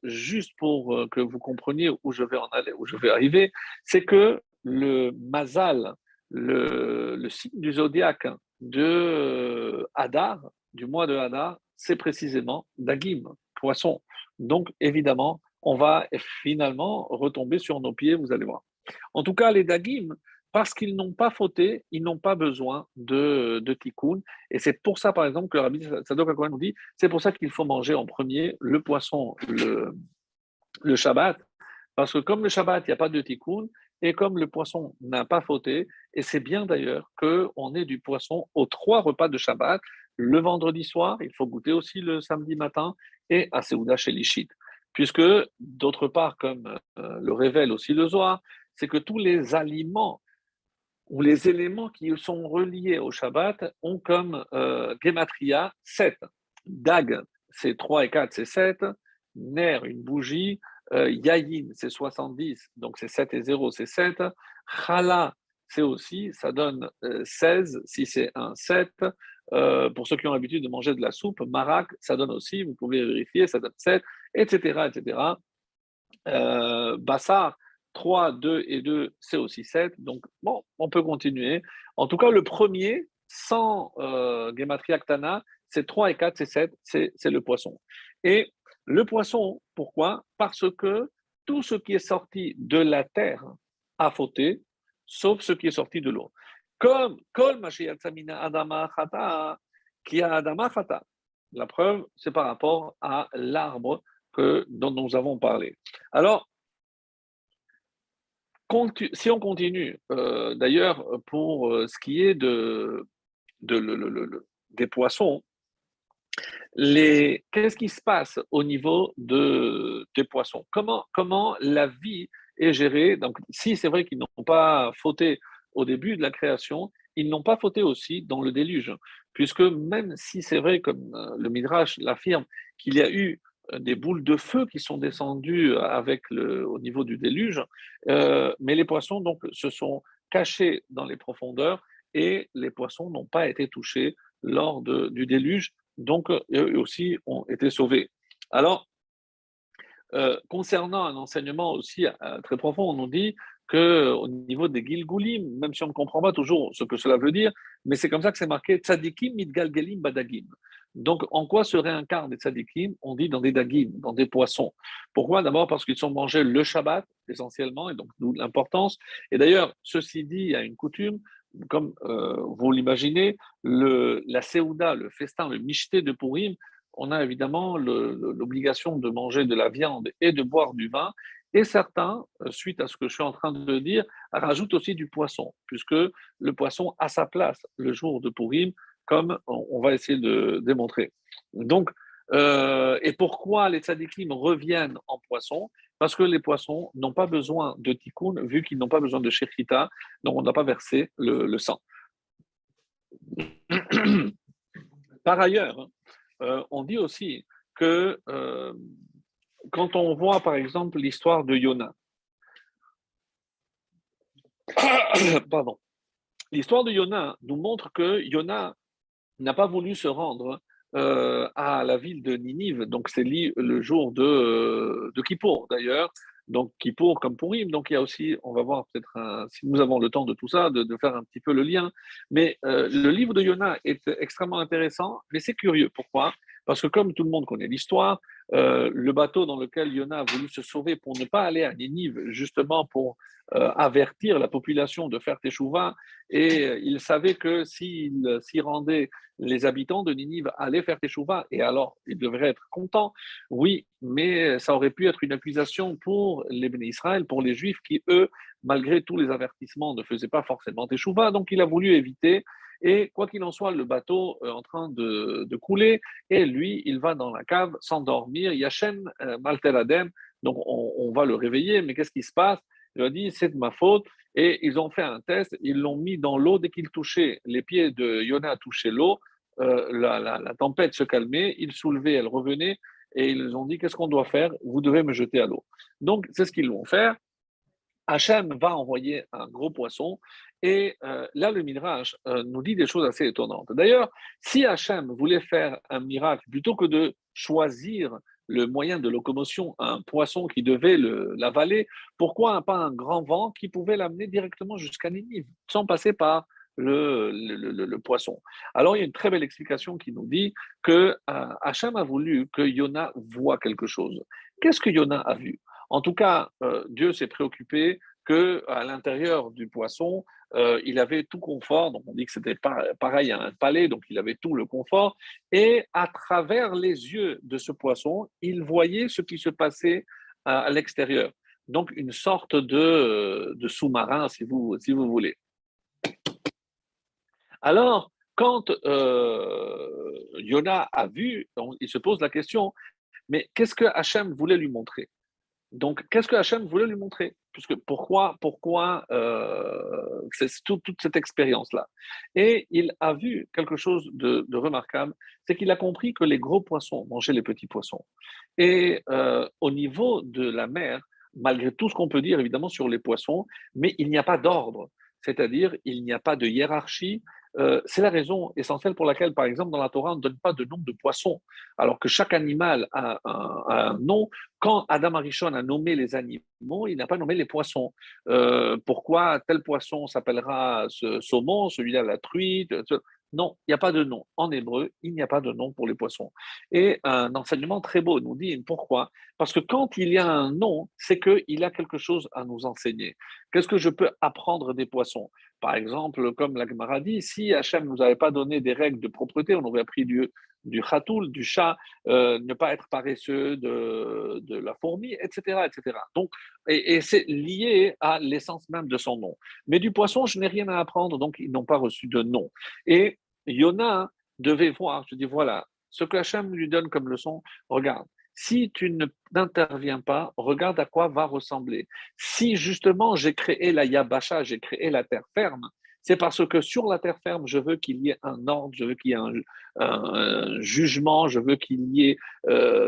juste pour que vous compreniez où je vais en aller, où je vais arriver, c'est que le mazal, le signe du zodiaque de Hadar, du mois de Hadar, c'est précisément Dagim, poisson. Donc, évidemment, on va finalement retomber sur nos pieds, vous allez voir. En tout cas, les Dagim, parce qu'ils n'ont pas fauté, ils n'ont pas besoin de tikkun. Et c'est pour ça, par exemple, que Rabbi Sadok HaKohen nous dit, c'est pour ça qu'il faut manger en premier le poisson le Shabbat, parce que comme le Shabbat, il n'y a pas de tikkun, et comme le poisson n'a pas fauté, et c'est bien d'ailleurs qu'on ait du poisson aux 3 repas de Shabbat, le vendredi soir, il faut goûter aussi le samedi matin, et à Seouda chez l'Ishit. Puisque, d'autre part, comme le révèle aussi le Zohar, c'est que tous les aliments ou les éléments qui sont reliés au Shabbat ont comme Gematria 7. Dag, c'est 3 et 4, c'est 7. Ner, une bougie. Yayin, c'est 70, donc c'est 7 et 0, c'est 7. Chala, c'est aussi, ça donne 16, si c'est un 7. Pour ceux qui ont l'habitude de manger de la soupe, marak, ça donne aussi, vous pouvez vérifier, ça donne 7, etc. etc. Bassar, 3, 2 et 2, c'est aussi 7. Donc, bon, on peut continuer. En tout cas, le premier, sans Gematria Ktana, c'est 3 et 4, c'est 7, c'est le poisson. Et le poisson, pourquoi? Parce que tout ce qui est sorti de la terre a fauté, sauf ce qui est sorti de l'eau. Comme Kol Mashiach Samina Adama Chata, qui a Adama Chata. La preuve, c'est par rapport à l'arbre dont nous avons parlé. Alors, si on continue, d'ailleurs, pour ce qui est des poissons, qu'est-ce qui se passe au niveau des poissons? Comment la vie est gérée? Donc, si c'est vrai qu'ils n'ont pas fauté au début de la création, ils n'ont pas fauté aussi dans le déluge, puisque même si c'est vrai, comme le Midrash l'affirme, qu'il y a eu des boules de feu qui sont descendues au niveau du déluge, mais les poissons donc se sont cachés dans les profondeurs et les poissons n'ont pas été touchés lors du déluge, donc eux aussi ont été sauvés. Alors, concernant un enseignement aussi très profond, on nous dit qu'au niveau des Gilgulim, même si on ne comprend pas toujours ce que cela veut dire, mais c'est comme ça que c'est marqué Tzadikim mitgalgelim badagim. Donc, en quoi se réincarnent les tzadikim? On dit dans des dagim, dans des poissons. Pourquoi? D'abord parce qu'ils sont mangés le Shabbat, essentiellement, et donc d'où l'importance. Et d'ailleurs, ceci dit, il y a une coutume, comme vous l'imaginez, la Séouda, le festin, le michté de Purim, on a évidemment l'obligation de manger de la viande et de boire du vin. Et certains, suite à ce que je suis en train de dire, rajoutent aussi du poisson, puisque le poisson a sa place le jour de Purim, comme on va essayer de démontrer. Donc, et pourquoi les tzadikim reviennent en poisson? Parce que les poissons n'ont pas besoin de tikkun, vu qu'ils n'ont pas besoin de shechita, donc on n'a pas versé le sang. Par ailleurs, on dit aussi que quand on voit par exemple l'histoire de Yona, pardon, l'histoire de Yona nous montre que Yona n'a pas voulu se rendre à la ville de Ninive, donc c'est le jour de Kippour d'ailleurs, donc Kippour comme Purim, donc il y a aussi, on va voir peut-être si nous avons le temps de tout ça, de faire un petit peu le lien, mais le livre de Yona est extrêmement intéressant, mais c'est curieux, pourquoi? Parce que comme tout le monde connaît l'histoire, le bateau dans lequel Yona a voulu se sauver pour ne pas aller à Ninive, justement pour avertir la population de faire teshuva, et il savait que s'il s'y rendait, les habitants de Ninive allaient faire teshuva, et alors ils devraient être contents, oui, mais ça aurait pu être une accusation pour les Béné Israël, pour les Juifs qui, eux, malgré tous les avertissements, ne faisaient pas forcément teshuva, donc il a voulu éviter. Et quoi qu'il en soit, le bateau est en train de couler, et lui, il va dans la cave s'endormir. Yachem Malteladem, donc on va le réveiller, mais qu'est-ce qui se passe? Il a dit, c'est de ma faute. Et ils ont fait un test, ils l'ont mis dans l'eau. Dès qu'il touchait, les pieds de Yona touchaient l'eau, la tempête se calmait, il soulevait, elle revenait, et ils ont dit, qu'est-ce qu'on doit faire? Vous devez me jeter à l'eau. Donc, c'est ce qu'ils vont faire. Hachem va envoyer un gros poisson, et là, le Midrash nous dit des choses assez étonnantes. D'ailleurs, si Hachem voulait faire un miracle, plutôt que de choisir le moyen de locomotion, un poisson qui devait l'avaler, pourquoi pas un grand vent qui pouvait l'amener directement jusqu'à Ninive, sans passer par le poisson. Alors, il y a une très belle explication qui nous dit que Hachem a voulu que Yona voit quelque chose. Qu'est-ce que Yona a vu? En tout cas, Dieu s'est préoccupé que à l'intérieur du poisson, il avait tout confort. Donc, on dit que c'était pareil à un palais, donc il avait tout le confort. Et à travers les yeux de ce poisson, il voyait ce qui se passait à l'extérieur. Donc, une sorte de sous-marin, si vous voulez. Alors, quand Yona a vu, il se pose la question, mais qu'est-ce que Hachem voulait lui montrer? Donc, qu'est-ce que Hachem voulait lui montrer? Pourquoi c'est toute cette expérience-là? Et il a vu quelque chose de remarquable, c'est qu'il a compris que les gros poissons mangeaient les petits poissons. Et au niveau de la mer, malgré tout ce qu'on peut dire évidemment sur les poissons, mais il n'y a pas d'ordre, c'est-à-dire il n'y a pas de hiérarchie. C'est la raison essentielle pour laquelle, par exemple, dans la Torah, on ne donne pas de nom de poisson, alors que chaque animal a un nom. Quand Adam Arishon a nommé les animaux, il n'a pas nommé les poissons. Pourquoi tel poisson s'appellera ce saumon, celui-là la truite? Non, il n'y a pas de nom. En hébreu, il n'y a pas de nom pour les poissons. Et un enseignement très beau nous dit pourquoi? Parce que quand il y a un nom, c'est qu'il a quelque chose à nous enseigner. Qu'est-ce que je peux apprendre des poissons? Par exemple, comme la Gemara dit, si Hachem ne nous avait pas donné des règles de propreté, on aurait appris du khatoul, du chat, ne pas être paresseux de la fourmi, etc., etc. Donc, et c'est lié à l'essence même de son nom. Mais du poisson, je n'ai rien à apprendre, donc ils n'ont pas reçu de nom. Et Yona devait voir, je dis voilà, ce que Hachem lui donne comme leçon, regarde, si tu n'interviens pas, regarde à quoi va ressembler. Si justement j'ai créé la Yabasha, j'ai créé la terre ferme, c'est parce que sur la terre ferme, je veux qu'il y ait un ordre, je veux qu'il y ait un jugement, je veux qu'il y ait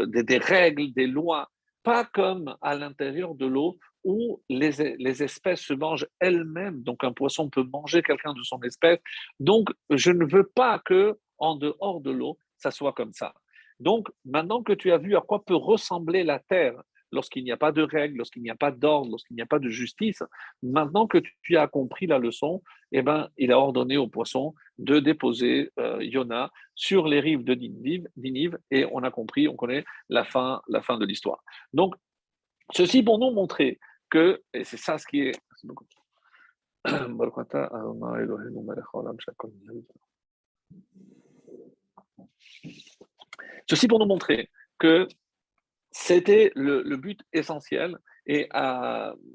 des règles, des lois, pas comme à l'intérieur de l'eau où les espèces se mangent elles-mêmes. Donc un poisson peut manger quelqu'un de son espèce. Donc je ne veux pas que en dehors de l'eau, ça soit comme ça. Donc maintenant que tu as vu à quoi peut ressembler la terre lorsqu'il n'y a pas de règles, lorsqu'il n'y a pas d'ordre, lorsqu'il n'y a pas de justice, maintenant que tu as compris la leçon, eh ben, il a ordonné au poisson de déposer Yona sur les rives de Ninive, et on a compris, on connaît la fin de l'histoire. Donc, ceci pour nous montrer que, et c'est ça ce qui est. Ceci pour nous montrer que c'était le but essentiel et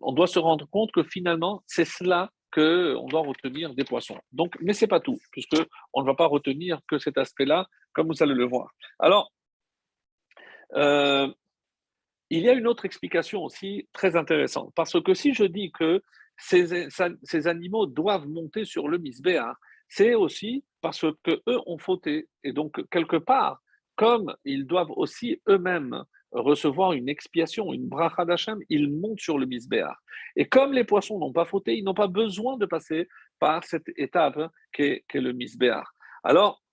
on doit se rendre compte que finalement, c'est cela qu'on doit retenir des poissons. Donc, mais ce n'est pas tout, puisqu'on ne va pas retenir que cet aspect-là, comme vous allez le voir. Alors, il y a une autre explication aussi très intéressante, parce que si je dis que ces animaux doivent monter sur le misbéach, c'est aussi parce que eux ont fauté. Et donc, quelque part, comme ils doivent aussi eux-mêmes recevoir une expiation, une bracha d'Hachem, ils montent sur le misbéach. Et comme les poissons n'ont pas fauté, ils n'ont pas besoin de passer par cette étape qu'est le misbéach. Alors,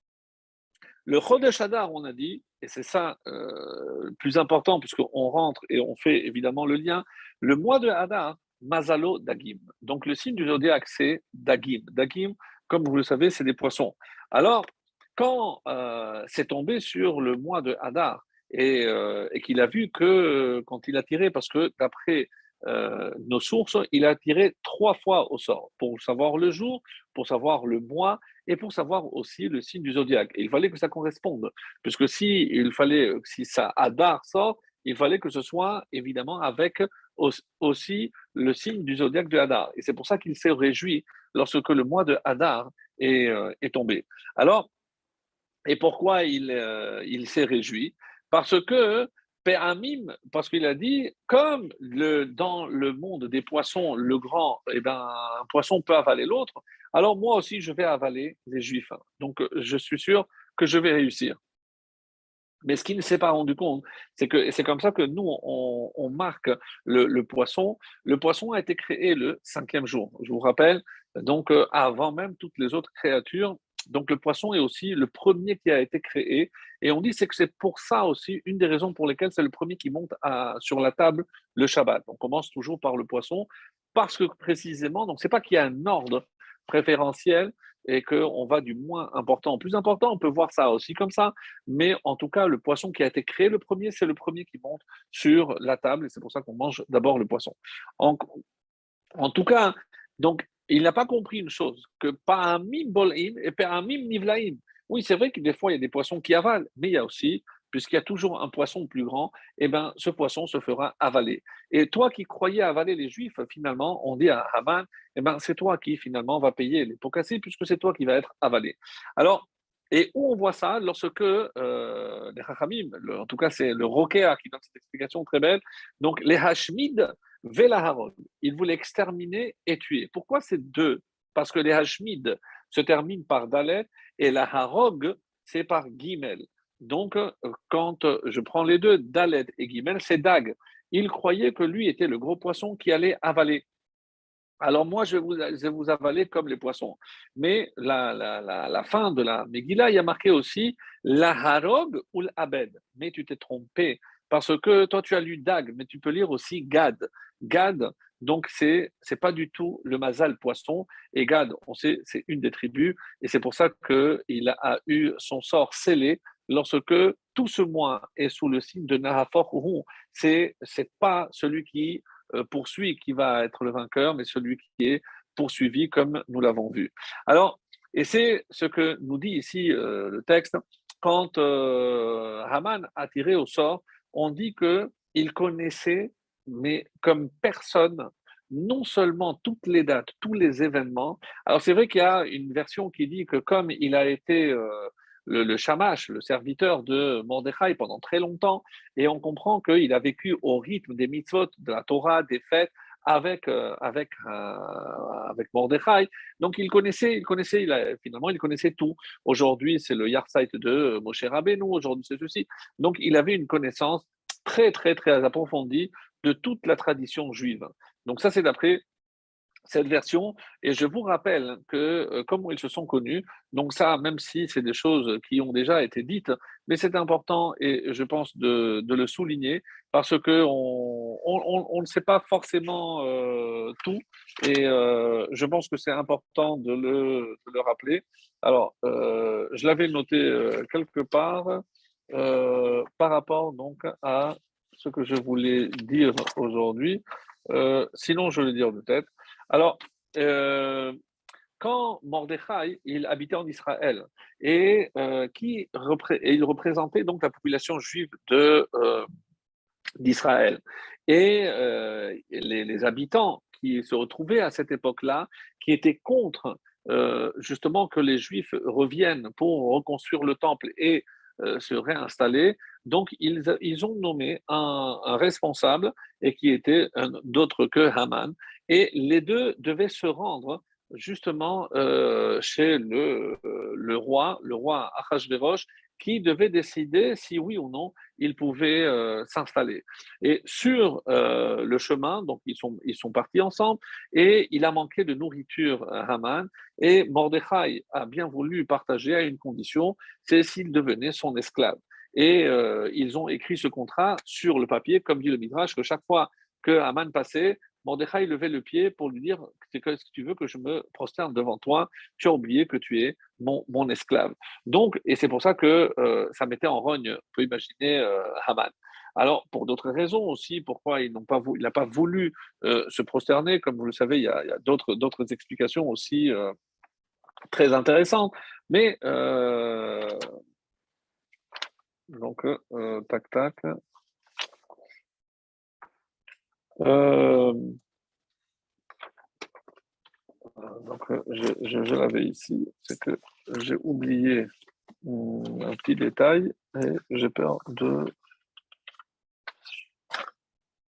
le Chodesh Hadar, on a dit, et c'est ça le plus important, puisqu'on rentre et on fait évidemment le lien, le mois de Hadar, Mazalo Dagim. Donc le signe du zodiaque, c'est Dagim. Dagim, comme vous le savez, c'est des poissons. Alors, quand c'est tombé sur le mois de Hadar, et qu'il a vu que quand il a tiré, parce que d'après nos sources, il a tiré 3 fois au sort, pour savoir le jour, pour savoir le mois, et pour savoir aussi le signe du zodiaque. Et il fallait que ça corresponde, puisque si ça Hadar sort, il fallait que ce soit évidemment avec aussi le signe du zodiaque de Hadar. Et c'est pour ça qu'il s'est réjoui lorsque le mois de Hadar est tombé. Alors, et pourquoi il s'est réjoui? Parce que parce qu'il a dit, comme dans le monde des poissons, le grand, eh ben, un poisson peut avaler l'autre, alors moi aussi je vais avaler les Juifs. Donc je suis sûr que je vais réussir. Mais ce qu'il ne s'est pas rendu compte, c'est que c'est comme ça que nous, on marque le poisson. Le poisson a été créé le 5e jour. Je vous rappelle, donc avant même toutes les autres créatures, Donc le poisson est aussi le premier qui a été créé. Et on dit que c'est pour ça aussi une des raisons pour lesquelles c'est le premier qui monte sur la table le Shabbat. On commence toujours par le poisson parce que précisément, donc c'est pas qu'il y a un ordre préférentiel et qu'on va du moins important au plus important. On peut voir ça aussi comme ça. Mais en tout cas, le poisson qui a été créé le premier, c'est le premier qui monte sur la table. Et c'est pour ça qu'on mange d'abord le poisson. En, en tout cas, donc, il n'a pas compris une chose, que Pa'amim bol'im et Pa'amim nivlaim. Oui, c'est vrai que des fois, il y a des poissons qui avalent, mais il y a aussi, puisqu'il y a toujours un poisson plus grand, eh ben, ce poisson se fera avaler. Et toi qui croyais avaler les Juifs, finalement, on dit à Haman, eh ben, c'est toi qui, finalement, va payer les pots cassés, puisque c'est toi qui va être avalé. Alors, et où on voit ça lorsque les Chachamim, en tout cas c'est le Rokea qui donne cette explication très belle, donc les Hashmid Velaharod, il voulait exterminer et tuer. Pourquoi ces deux? Parce que les Hashmid se terminent par Dalet et la Harog, c'est par Gimel. Donc, quand je prends les deux, Dalet et Gimel, c'est Dag. Il croyait que lui était le gros poisson qui allait avaler. Alors moi, je vais vous avaler comme les poissons. Mais la fin de la Megillah, il y a marqué aussi la Harog ou l'Abed. Mais tu t'es trompé parce que toi, tu as lu Dag, mais tu peux lire aussi Gad. Gad, donc c'est pas du tout le Mazal poisson. Et Gad, on sait, c'est une des tribus. Et c'est pour ça qu'il a eu son sort scellé lorsque tout ce mois est sous le signe de Nahafor Hou. C'est pas celui qui poursuit qui va être le vainqueur, mais celui qui est poursuivi comme nous l'avons vu. Alors, et c'est ce que nous dit ici le texte, quand Haman a tiré au sort, on dit qu'il connaissait, mais comme personne, non seulement toutes les dates, tous les événements. Alors c'est vrai qu'il y a une version qui dit que comme il a été le shamash, le serviteur de Mordechai pendant très longtemps, et on comprend qu'il a vécu au rythme des mitzvot, de la Torah, des fêtes, avec Mordechai. Donc finalement, il connaissait tout. Aujourd'hui, c'est le Yarsait de Moshe Rabbeinu, aujourd'hui c'est ceci. Donc il avait une connaissance très, très, très approfondie de toute la tradition juive. Donc ça, c'est d'après cette version. Et je vous rappelle que comment ils se sont connus, donc ça, même si c'est des choses qui ont déjà été dites, mais c'est important et je pense de le souligner parce que on ne sait pas forcément tout et je pense que c'est important de le rappeler. Alors, je l'avais noté quelque part par rapport donc à ce que je voulais dire aujourd'hui. Sinon, je vais le dire de tête. Alors, euh, quand Mordechai, il habitait en Israël et, et il représentait donc la population juive d'Israël. Et les habitants qui se retrouvaient à cette époque-là, qui étaient contre justement que les Juifs reviennent pour reconstruire le temple et se réinstaller, donc ils ont nommé un responsable et qui était d'autre que Haman. Et les deux devaient se rendre justement chez le roi Achashverosh, qui devait décider si oui ou non il pouvait s'installer. Et sur le chemin, donc ils sont partis ensemble, et il a manqué de nourriture à Haman, et Mordechai a bien voulu partager à une condition, c'est s'il devenait son esclave. Et ils ont écrit ce contrat sur le papier, comme dit le Midrash, que chaque fois que Haman passait, Mordechai levait le pied pour lui dire est-ce que tu veux que je me prosterne devant toi? Tu as oublié que tu es mon esclave. Donc, et c'est pour ça que ça mettait en rogne, on peut imaginer, Haman. Alors, pour d'autres raisons aussi, pourquoi il n'a pas voulu se prosterner, comme vous le savez, il y a d'autres explications aussi très intéressantes. Mais, donc, tac, tac. Euh, donc, je l'avais ici, c'est que j'ai oublié un petit détail et j'ai peur de.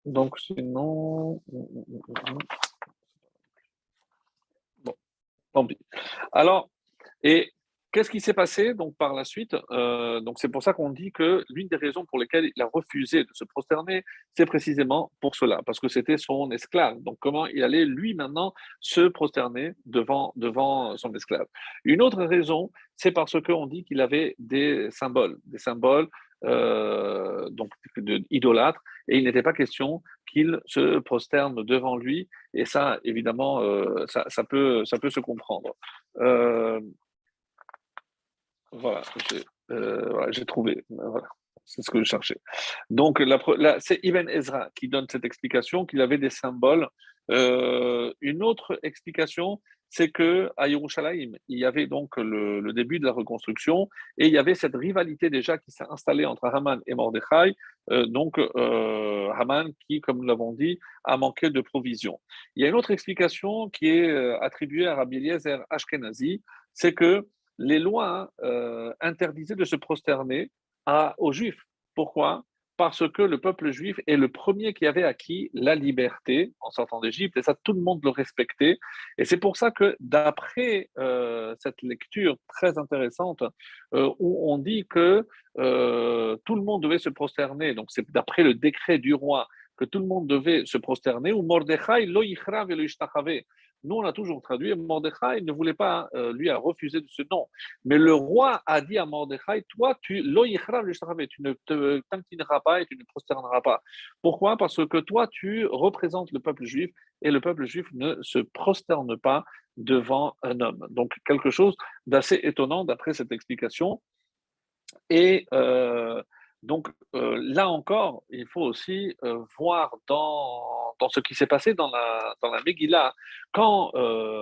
Donc, sinon. Bon, tant pis. Alors, et Qu'est-ce qui s'est passé donc par la suite? Donc c'est pour ça qu'on dit que l'une des raisons pour lesquelles il a refusé de se prosterner, c'est précisément pour cela, parce que c'était son esclave. Donc comment il allait lui maintenant se prosterner devant son esclave? Une autre raison, c'est parce qu'on dit qu'il avait des symboles donc idolâtres, et il n'était pas question qu'il se prosterne devant lui. Et ça, évidemment, ça peut se comprendre. Euh, voilà, j'ai trouvé. Voilà, c'est ce que je cherchais. Donc, c'est Ibn Ezra qui donne cette explication, qu'il avait des symboles. Une autre explication, c'est que à Yerushalayim, il y avait donc le début de la reconstruction et il y avait cette rivalité déjà qui s'est installée entre Haman et Mordechai. Haman qui, comme nous l'avons dit, a manqué de provisions. Il y a une autre explication qui est attribuée à Rabbi Eliezer Ashkenazi, c'est que les lois interdisaient de se prosterner aux Juifs. Pourquoi? Parce que le peuple juif est le premier qui avait acquis la liberté en sortant d'Égypte, et ça, tout le monde le respectait. Et c'est pour ça que, d'après cette lecture très intéressante, où on dit que tout le monde devait se prosterner, donc c'est d'après le décret du roi que tout le monde devait se prosterner, ou Mordechai lo yichrav et lo yishtachave. Nous, on a toujours traduit, Mordechai ne voulait pas, lui a refusé de ce nom. Mais le roi a dit à Mordechai, toi, tu ne t'inclineras pas et tu ne prosterneras pas. Pourquoi? Parce que toi, tu représentes le peuple juif et le peuple juif ne se prosterne pas devant un homme. Donc, quelque chose d'assez étonnant d'après cette explication. Et donc là encore, il faut aussi voir dans ce qui s'est passé dans la Megillah, quand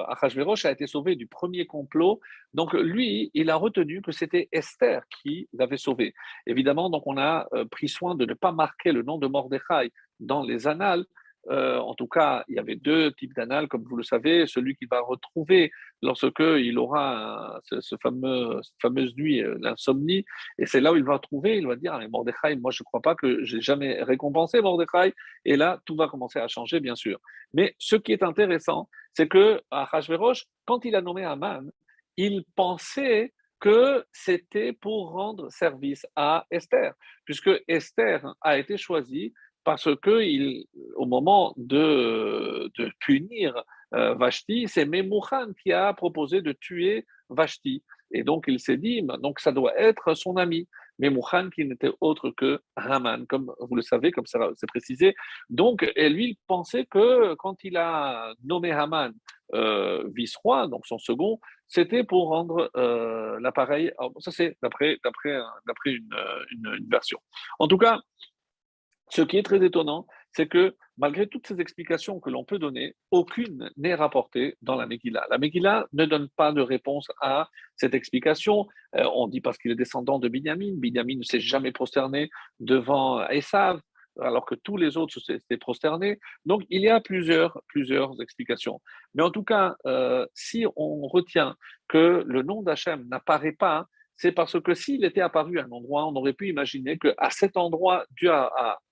Achashverosh a été sauvé du premier complot. Donc lui, il a retenu que c'était Esther qui l'avait sauvé. Évidemment, donc on a pris soin de ne pas marquer le nom de Mordechai dans les annales. En tout cas, il y avait deux types d'annales, comme vous le savez. Celui qui va retrouver lorsque il aura cette fameuse nuit, l'insomnie, et c'est là où il va trouver, il va dire, ah, mais Mordechai, moi je ne crois pas que j'ai jamais récompensé Mordechai. Et là, tout va commencer à changer, bien sûr. Mais ce qui est intéressant, c'est que Achashverosh, quand il a nommé Haman, il pensait que c'était pour rendre service à Esther, puisque Esther a été choisie parce que au moment de punir Vashti, c'est Memouchan qui a proposé de tuer Vashti. Et donc, il s'est dit, donc ça doit être son ami. Mais Mouchan, qui n'était autre que Haman, comme vous le savez, comme c'est précisé. Donc, et lui, il pensait que quand il a nommé Haman vice-roi, donc son second, c'était pour rendre l'appareil. Ça, c'est d'après une version. En tout cas, ce qui est très étonnant, c'est que malgré toutes ces explications que l'on peut donner, aucune n'est rapportée dans la Megillah. La Megillah ne donne pas de réponse à cette explication. On dit parce qu'il est descendant de Binyamin. Binyamin ne s'est jamais prosterné devant Esav, alors que tous les autres s'étaient prosternés. Donc, il y a plusieurs explications. Mais en tout cas, si on retient que le nom d'Hachem n'apparaît pas, c'est parce que s'il était apparu à un endroit, on aurait pu imaginer qu'à cet endroit, Dieu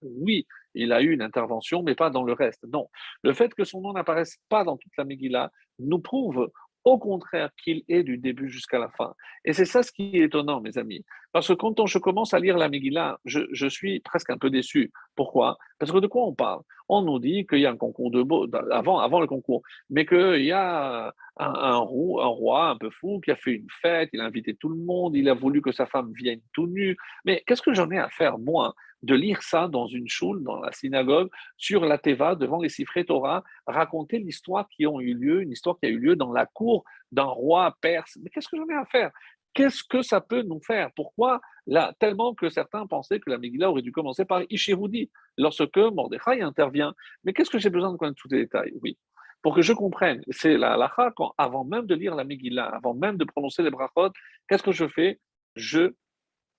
oui, il a eu une intervention, mais pas dans le reste. Non. Le fait que son nom n'apparaisse pas dans toute la Megillah nous prouve au contraire qu'il est du début jusqu'à la fin. Et c'est ça ce qui est étonnant, mes amis. Parce que quand je commence à lire la Megillah, je suis presque un peu déçu. Pourquoi? Parce que de quoi on parle? On nous dit qu'il y a un concours de beau, avant le concours, mais qu'il y a un roi un peu fou qui a fait une fête, il a invité tout le monde, il a voulu que sa femme vienne tout nue. Mais qu'est-ce que j'en ai à faire, moi, de lire ça dans une choule, dans la synagogue, sur la Teva, devant les Sifrei Torah, raconter l'histoire qui a eu lieu, une histoire qui a eu lieu dans la cour d'un roi perse? Mais qu'est-ce que j'en ai à faire? Qu'est-ce que ça peut nous faire? Pourquoi là, tellement que certains pensaient que la Megillah aurait dû commencer par Ishirudi, lorsque Mordechai intervient. Mais qu'est-ce que j'ai besoin de connaître tous les détails? Oui, pour que je comprenne. C'est la halakha, avant même de lire la Megillah, avant même de prononcer les brachot, qu'est-ce que je fais? Je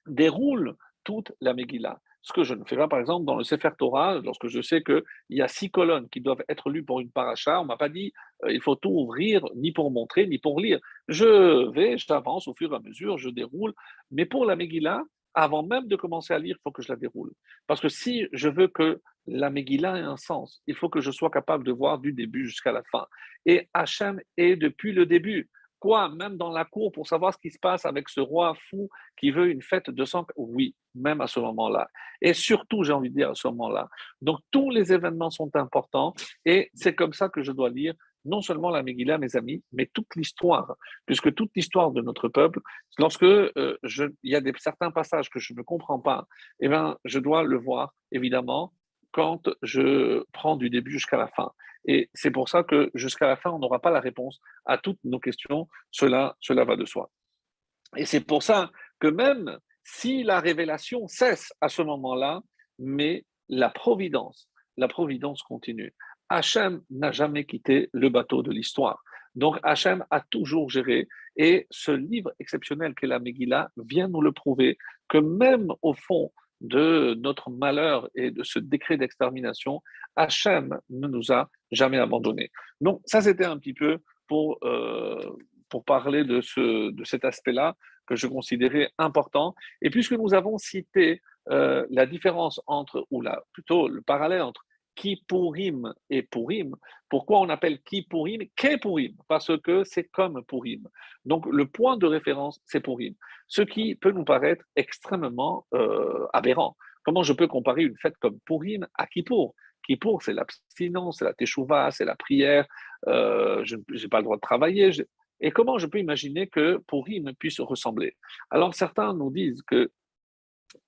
déroule toute la Megillah. Ce que je ne fais pas, par exemple, dans le Sefer Torah, lorsque je sais qu'il y a 6 colonnes qui doivent être lues pour une paracha, on ne m'a pas dit il faut tout ouvrir, ni pour montrer, ni pour lire. J'avance au fur et à mesure, je déroule. Mais pour la Megillah, avant même de commencer à lire, il faut que je la déroule. Parce que si je veux que la Megillah ait un sens, il faut que je sois capable de voir du début jusqu'à la fin. Et Hachem est depuis le début. Quoi, même dans la cour, pour savoir ce qui se passe avec ce roi fou qui veut une fête de sang? Oui, même à ce moment-là. Et surtout, j'ai envie de dire à ce moment-là. Donc, tous les événements sont importants et c'est comme ça que je dois lire non seulement la Megillah, mes amis, mais toute l'histoire, puisque toute l'histoire de notre peuple, lorsque il y a certains passages que je ne comprends pas, eh ben, je dois le voir, évidemment, quand je prends du début jusqu'à la fin. Et c'est pour ça que jusqu'à la fin, on n'aura pas la réponse à toutes nos questions. Cela va de soi. Et c'est pour ça que même si la révélation cesse à ce moment-là, mais la providence continue. Hachem n'a jamais quitté le bateau de l'histoire. Donc Hachem a toujours géré. Et ce livre exceptionnel qu'est la Megillah vient nous le prouver que même au fond de notre malheur et de ce décret d'extermination, Hachem ne nous a jamais abandonnés. Donc ça, c'était un petit peu pour parler de cet aspect-là que je considérais important. Et puisque nous avons cité la différence entre, plutôt le parallèle entre Kippourim et Purim, pourquoi on appelle Kippourim Kepurim? Parce que c'est comme Purim. Donc le point de référence, c'est Purim. Ce qui peut nous paraître extrêmement aberrant. Comment je peux comparer une fête comme Purim à Kippour? Kippour, c'est l'abstinence, c'est la teshuva, c'est la prière. Je n'ai pas le droit de travailler. Et comment je peux imaginer que Purim puisse ressembler? Alors certains nous disent que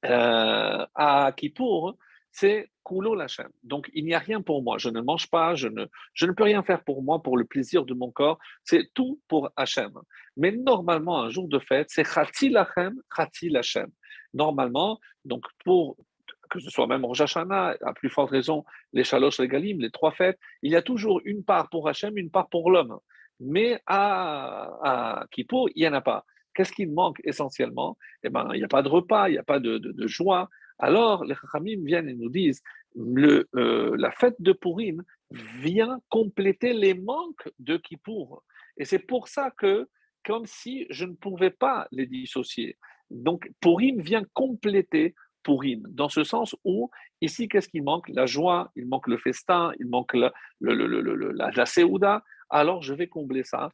à Kippour, c'est Kulo Lachem. Donc il n'y a rien pour moi. Je ne mange pas, je ne peux rien faire pour moi, pour le plaisir de mon corps. C'est tout pour Hachem. Mais normalement, un jour de fête, c'est Chati Lachem, Chati Lachem. Normalement, donc pour que ce soit même Rosh Hashanah, à plus forte raison, les Shalosh Regalim, les trois fêtes, il y a toujours une part pour Hachem, une part pour l'homme. Mais à Kippour, il n'y en a pas. Qu'est-ce qui manque essentiellement? Eh ben, il n'y a pas de repas, il n'y a pas de joie. Alors, les Chachamim viennent et nous disent, la fête de Purim vient compléter les manques de Kippour. Et c'est pour ça que, comme si je ne pouvais pas les dissocier. Donc, Purim vient compléter Purim, dans ce sens où, ici, qu'est-ce qui manque? La joie, il manque le festin, il manque la Séouda. Alors, je vais combler ça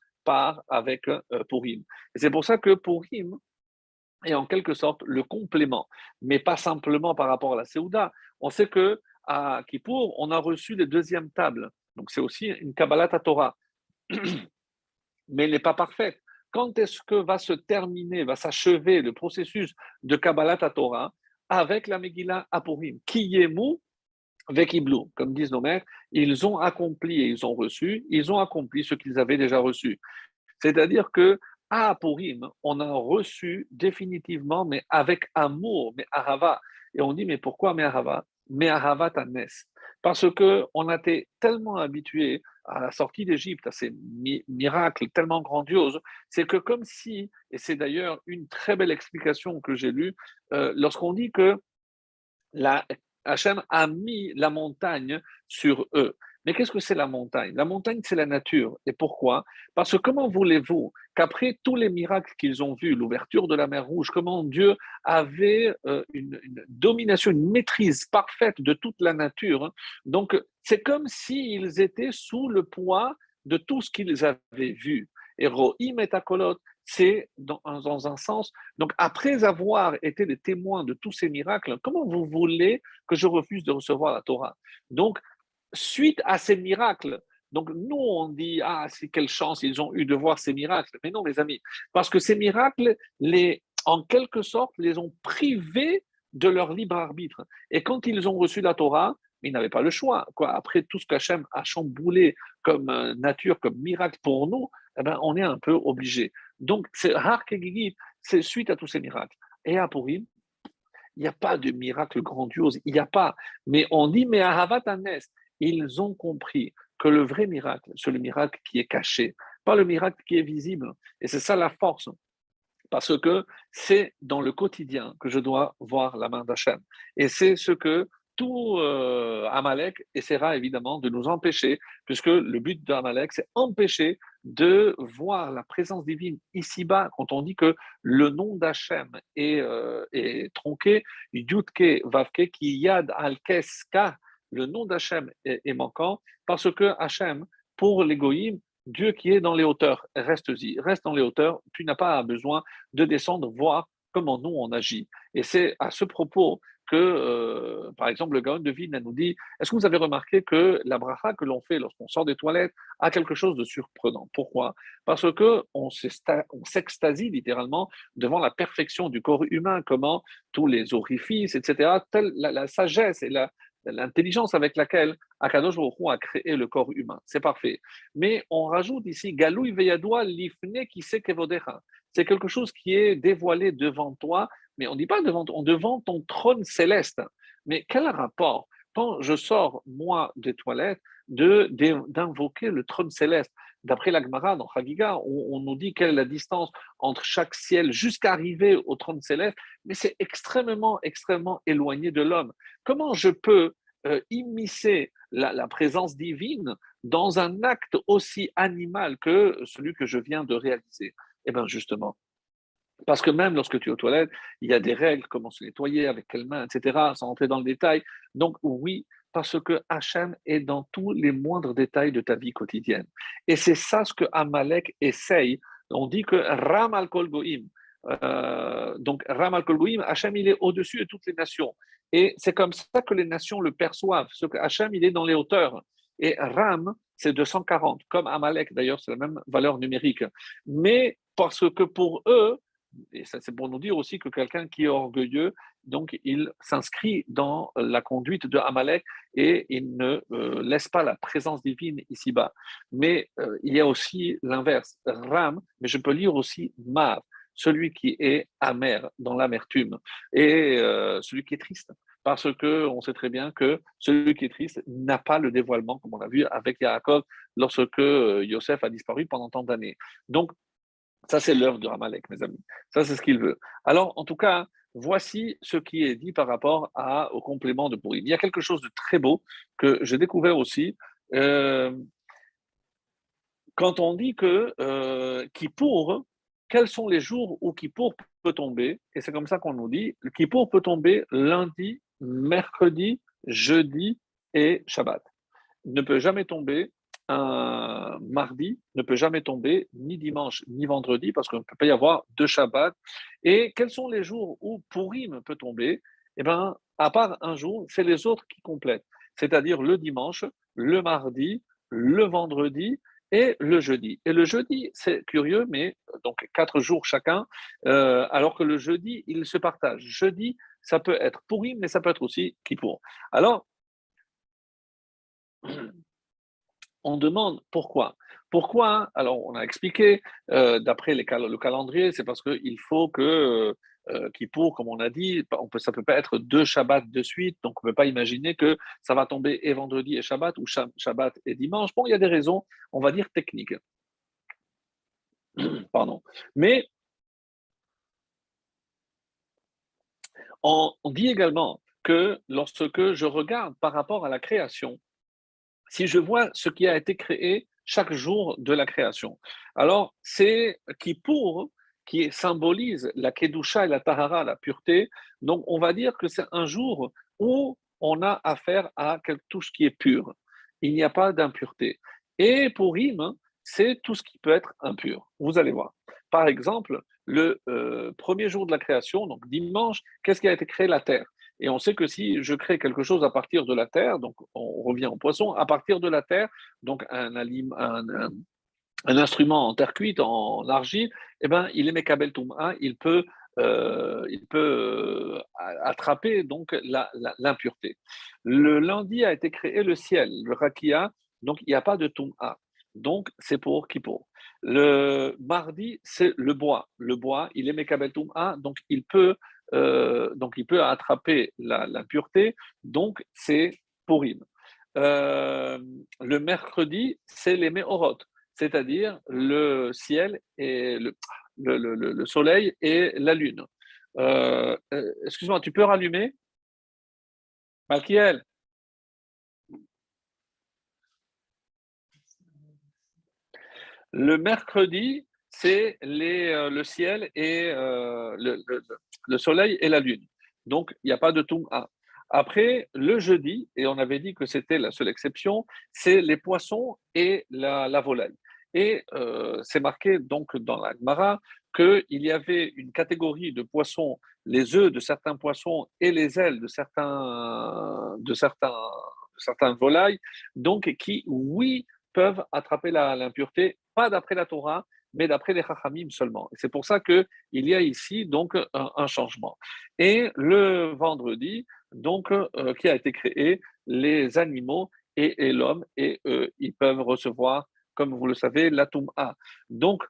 avec Purim. Et c'est pour ça que Purim est en quelque sorte le complément, mais pas simplement par rapport à la Séouda. On sait que à Kippour, on a reçu les deuxièmes tables. Donc c'est aussi une Kabbalat Torah, mais elle n'est pas parfaite. Quand est-ce que va se terminer, va s'achever le processus de Kabbalat Torah avec la Megillah à Purim? Kiyemu Vekiblu, comme disent nos mères, ils ont accompli et ils ont reçu, ils ont accompli ce qu'ils avaient déjà reçu. C'est-à-dire que à Purim, on a reçu définitivement, mais avec amour, mais ahava. Et on dit, mais pourquoi mais ahava? Mais ahava tanes. Parce qu'on a été tellement habitué à la sortie d'Égypte, à ces miracles tellement grandioses, c'est que comme si, et c'est d'ailleurs une très belle explication que j'ai lue, lorsqu'on dit que la, Hachem a mis la montagne sur eux. Mais qu'est-ce que c'est la montagne? La montagne, c'est la nature. Et pourquoi? Parce que comment voulez-vous qu'après tous les miracles qu'ils ont vus, l'ouverture de la mer Rouge, comment Dieu avait une domination, une maîtrise parfaite de toute la nature, hein. Donc, c'est comme s'ils étaient sous le poids de tout ce qu'ils avaient vu. Et Rohim et Akolot, c'est dans un sens. Donc, après avoir été les témoins de tous ces miracles, comment vous voulez que je refuse de recevoir la Torah? Donc, suite à ces miracles, donc nous, on dit, ah, c'est quelle chance ils ont eu de voir ces miracles. Mais non, mes amis, parce que ces miracles, en quelque sorte, les ont privés de leur libre arbitre. Et quand ils ont reçu la Torah, ils n'avaient pas le choix. Quoi. Après tout ce qu'Hachem a chamboulé comme nature, comme miracle pour nous, eh ben, on est un peu obligé. Donc, c'est Har Kegigit, c'est suite à tous ces miracles. Et à Purim, il n'y a pas de miracle grandiose, il n'y a pas. Mais on dit, mais à Havat Anes, ils ont compris que le vrai miracle, c'est le miracle qui est caché, pas le miracle qui est visible. Et c'est ça la force. Parce que c'est dans le quotidien que je dois voir la main d'Hachem. Et c'est ce que tout Amalek essaiera évidemment de nous empêcher, puisque le but d'Amalek, c'est empêcher de voir la présence divine ici-bas. Quand on dit que le nom d'Hachem est tronqué, Yudke Vavke, qui Yad Al-Keska, le nom d'Hachem est manquant, parce que Hachem, pour les Goïm, Dieu qui est dans les hauteurs, reste-y, reste dans les hauteurs, tu n'as pas besoin de descendre voir comment nous on agit. Et c'est à ce propos que, par exemple, le Gaon de Vilna nous dit, est-ce que vous avez remarqué que la bracha que l'on fait lorsqu'on sort des toilettes a quelque chose de surprenant? Pourquoi? Parce que on s'extasie littéralement devant la perfection du corps humain, comment tous les orifices, etc., telle la sagesse et l'intelligence avec laquelle Akadosh Baruch Hu a créé le corps humain. C'est parfait. Mais on rajoute ici, Galoui veyadoua lifne qui sait kevodecha. C'est quelque chose qui est dévoilé devant toi, mais on ne dit pas devant ton trône céleste. Mais quel rapport, quand je sors, moi, des toilettes, d'invoquer le trône céleste? D'après la Gemara, dans Chagiga, on nous dit quelle est la distance entre chaque ciel jusqu'à arriver au trône céleste, mais c'est extrêmement, extrêmement éloigné de l'homme. Comment je peux immiscer la présence divine dans un acte aussi animal que celui que je viens de réaliser? Eh bien, justement, parce que même lorsque tu es aux toilettes, il y a des règles, comment se nettoyer, avec quelles mains, etc., sans entrer dans le détail. Donc, oui, parce que Hachem est dans tous les moindres détails de ta vie quotidienne. Et c'est ça ce que Amalek essaye. On dit que Ram al Kol Goïm. Donc, Ram al Kol Goïm, Hachem, il est au-dessus de toutes les nations. Et c'est comme ça que les nations le perçoivent, ce que Hachem, il est dans les hauteurs. Et Ram, c'est 240, comme Amalek, d'ailleurs, c'est la même valeur numérique. Mais parce que pour eux, et ça c'est pour nous dire aussi que quelqu'un qui est orgueilleux, donc il s'inscrit dans la conduite de Amalek et il ne laisse pas la présence divine ici-bas. Mais il y a aussi l'inverse, Ram, mais je peux lire aussi Mar, celui qui est amer, dans l'amertume, et celui qui est triste. Parce qu'on sait très bien que celui qui est triste n'a pas le dévoilement, comme on l'a vu avec Yaakov, lorsque Yosef a disparu pendant tant d'années. Donc, ça, c'est l'œuvre de Ramalek, mes amis. Ça, c'est ce qu'il veut. Alors, en tout cas, voici ce qui est dit par rapport au complément de Pourim. Il y a quelque chose de très beau que j'ai découvert aussi. Euh, Quand on dit que Kippour, quels sont les jours où Kippour peut tomber? Et c'est comme ça qu'on nous dit, le Kippour peut tomber lundi, mercredi, jeudi et Shabbat. Ne peut jamais tomber un mardi, ne peut jamais tomber ni dimanche ni vendredi, parce qu'il ne peut pas y avoir deux Shabbats. Et quels sont les jours où Purim peut tomber? Eh bien, à part un jour, c'est les autres qui complètent, c'est-à-dire le dimanche, le mardi, le vendredi et le jeudi. Et le jeudi, c'est curieux, mais donc 4 jours chacun, alors que le jeudi, il se partage. Jeudi, ça peut être Purim, mais ça peut être aussi Kippour. Alors, on demande pourquoi. Pourquoi? Alors, on a expliqué, d'après le calendrier, c'est parce qu'il faut que Kippour, comme on a dit, ça ne peut pas être deux Shabbats de suite, donc on ne peut pas imaginer que ça va tomber et vendredi et Shabbat, ou Shabbat et dimanche. Bon, il y a des raisons, on va dire, techniques. Pardon. Mais on dit également que lorsque je regarde par rapport à la création, si je vois ce qui a été créé chaque jour de la création, alors c'est Kippour qui symbolise la Kedusha et la Tahara, la pureté. Donc on va dire que c'est un jour où on a affaire à tout ce qui est pur. Il n'y a pas d'impureté. Et pour Purim, c'est tout ce qui peut être impur. Vous allez voir. Par exemple, le premier jour de la création, donc dimanche, qu'est-ce qui a été créé? La terre. Et on sait que si je crée quelque chose à partir de la terre, donc on revient au poisson, à partir de la terre, donc un instrument en terre cuite, en argile, eh ben, il est Mekabel Touma, il peut attraper donc l'impureté. Le lundi a été créé le ciel, le Rakia, donc il n'y a pas de Touma. Donc c'est pour Kippour. Le mardi, c'est le bois. Le bois, il est Mekabel Touma, donc il peut attraper l'impureté, donc c'est Purim. Euh, le mercredi, c'est les Méhorot, c'est-à-dire le ciel et le soleil et la lune. Excuse-moi, tu peux rallumer? Malkiel, le mercredi, c'est le ciel et le soleil et la lune. Donc, il n'y a pas de Toum'a. Après, le jeudi, et on avait dit que c'était la seule exception, c'est les poissons et la volaille. Et c'est marqué donc dans la Gemara qu'il y avait une catégorie de poissons, les œufs de certains poissons et les ailes de certains volailles, donc qui, oui, peuvent attraper l'impureté, pas d'après la Torah, mais d'après les Chachamim seulement. Et c'est pour ça qu'il y a ici donc un changement. Et le vendredi, donc, qui a été créé, les animaux et l'homme, et ils peuvent recevoir, comme vous le savez, la Toum'a. Donc,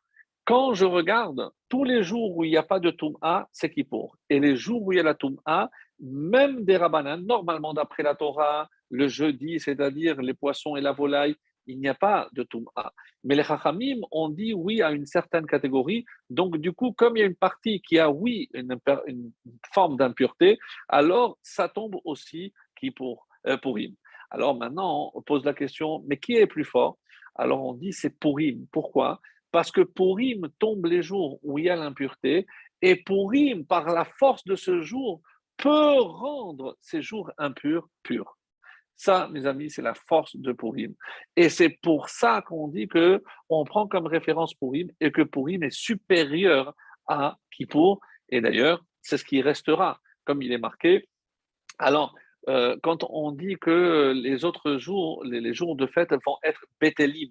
quand je regarde, tous les jours où il n'y a pas de Toum'a, c'est Kippour. Et les jours où il y a la Toum'a, même des Rabbanan, normalement d'après la Torah, le jeudi, c'est-à-dire les poissons et la volaille, il n'y a pas de Toum'a. Mais les Chachamim ont dit oui à une certaine catégorie. Donc, du coup, comme il y a une partie qui a oui une forme d'impureté, alors ça tombe aussi Kippour, Purim. Alors maintenant, on pose la question, mais qui est plus fort? Alors on dit c'est Purim. Pourquoi? Parce que Purim tombe les jours où il y a l'impureté, et Purim, par la force de ce jour, peut rendre ces jours impurs purs. Ça, mes amis, c'est la force de Purim. Et c'est pour ça qu'on dit que on prend comme référence Purim et que Purim est supérieur à Kippour. Et d'ailleurs, c'est ce qui restera, comme il est marqué. Alors, quand on dit que les autres jours, les jours de fête vont être Bétélim,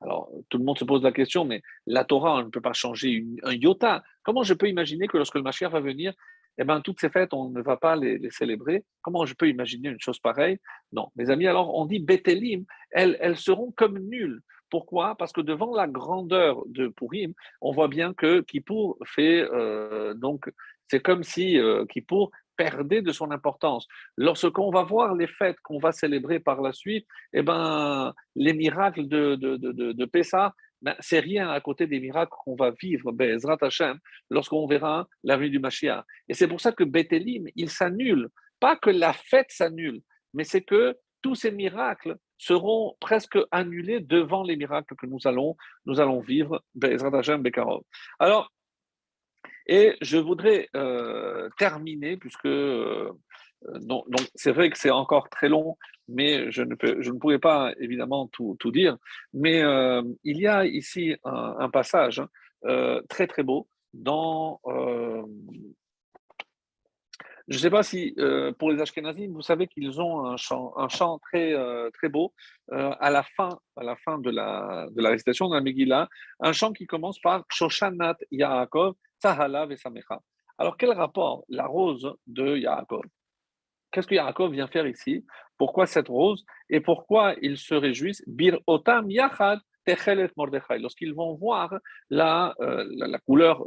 alors tout le monde se pose la question, mais la Torah, on ne peut pas changer un iota. Comment je peux imaginer que lorsque le Mashiach va venir, eh ben, toutes ces fêtes, on ne va pas les célébrer? Comment je peux imaginer une chose pareille? Non, mes amis, alors on dit Bétélim, elles seront comme nulles. Pourquoi? Parce que devant la grandeur de Purim, on voit bien que Kippour fait donc c'est comme si Kippour perdait de son importance. Lorsqu'on va voir les fêtes qu'on va célébrer par la suite, eh ben, les miracles de Pessah, ben, c'est rien à côté des miracles qu'on va vivre, Bezrat Hashem, lorsqu'on verra la venue du Mashiach. Et c'est pour ça que Bétélim, il s'annule. Pas que la fête s'annule, mais c'est que tous ces miracles seront presque annulés devant les miracles que nous allons vivre, Bezrat Hashem, Bekarov. Alors, et je voudrais terminer, puisque donc c'est vrai que c'est encore très long, mais je ne pourrais pas évidemment tout dire. Mais il y a ici un passage très très beau dans je ne sais pas si pour les Ashkénazim, vous savez qu'ils ont un chant très, très beau à la fin de la récitation de la Megillah, un chant qui commence par Shoshanat Yaakov, Tzahala Vesamecha. Alors, quel rapport la rose de Yaakov? Qu'est-ce que Yaakov vient faire ici? Pourquoi cette rose? Et pourquoi ils se réjouissent? Bir otam yachad techelet Mordechai. Lorsqu'ils vont voir la couleur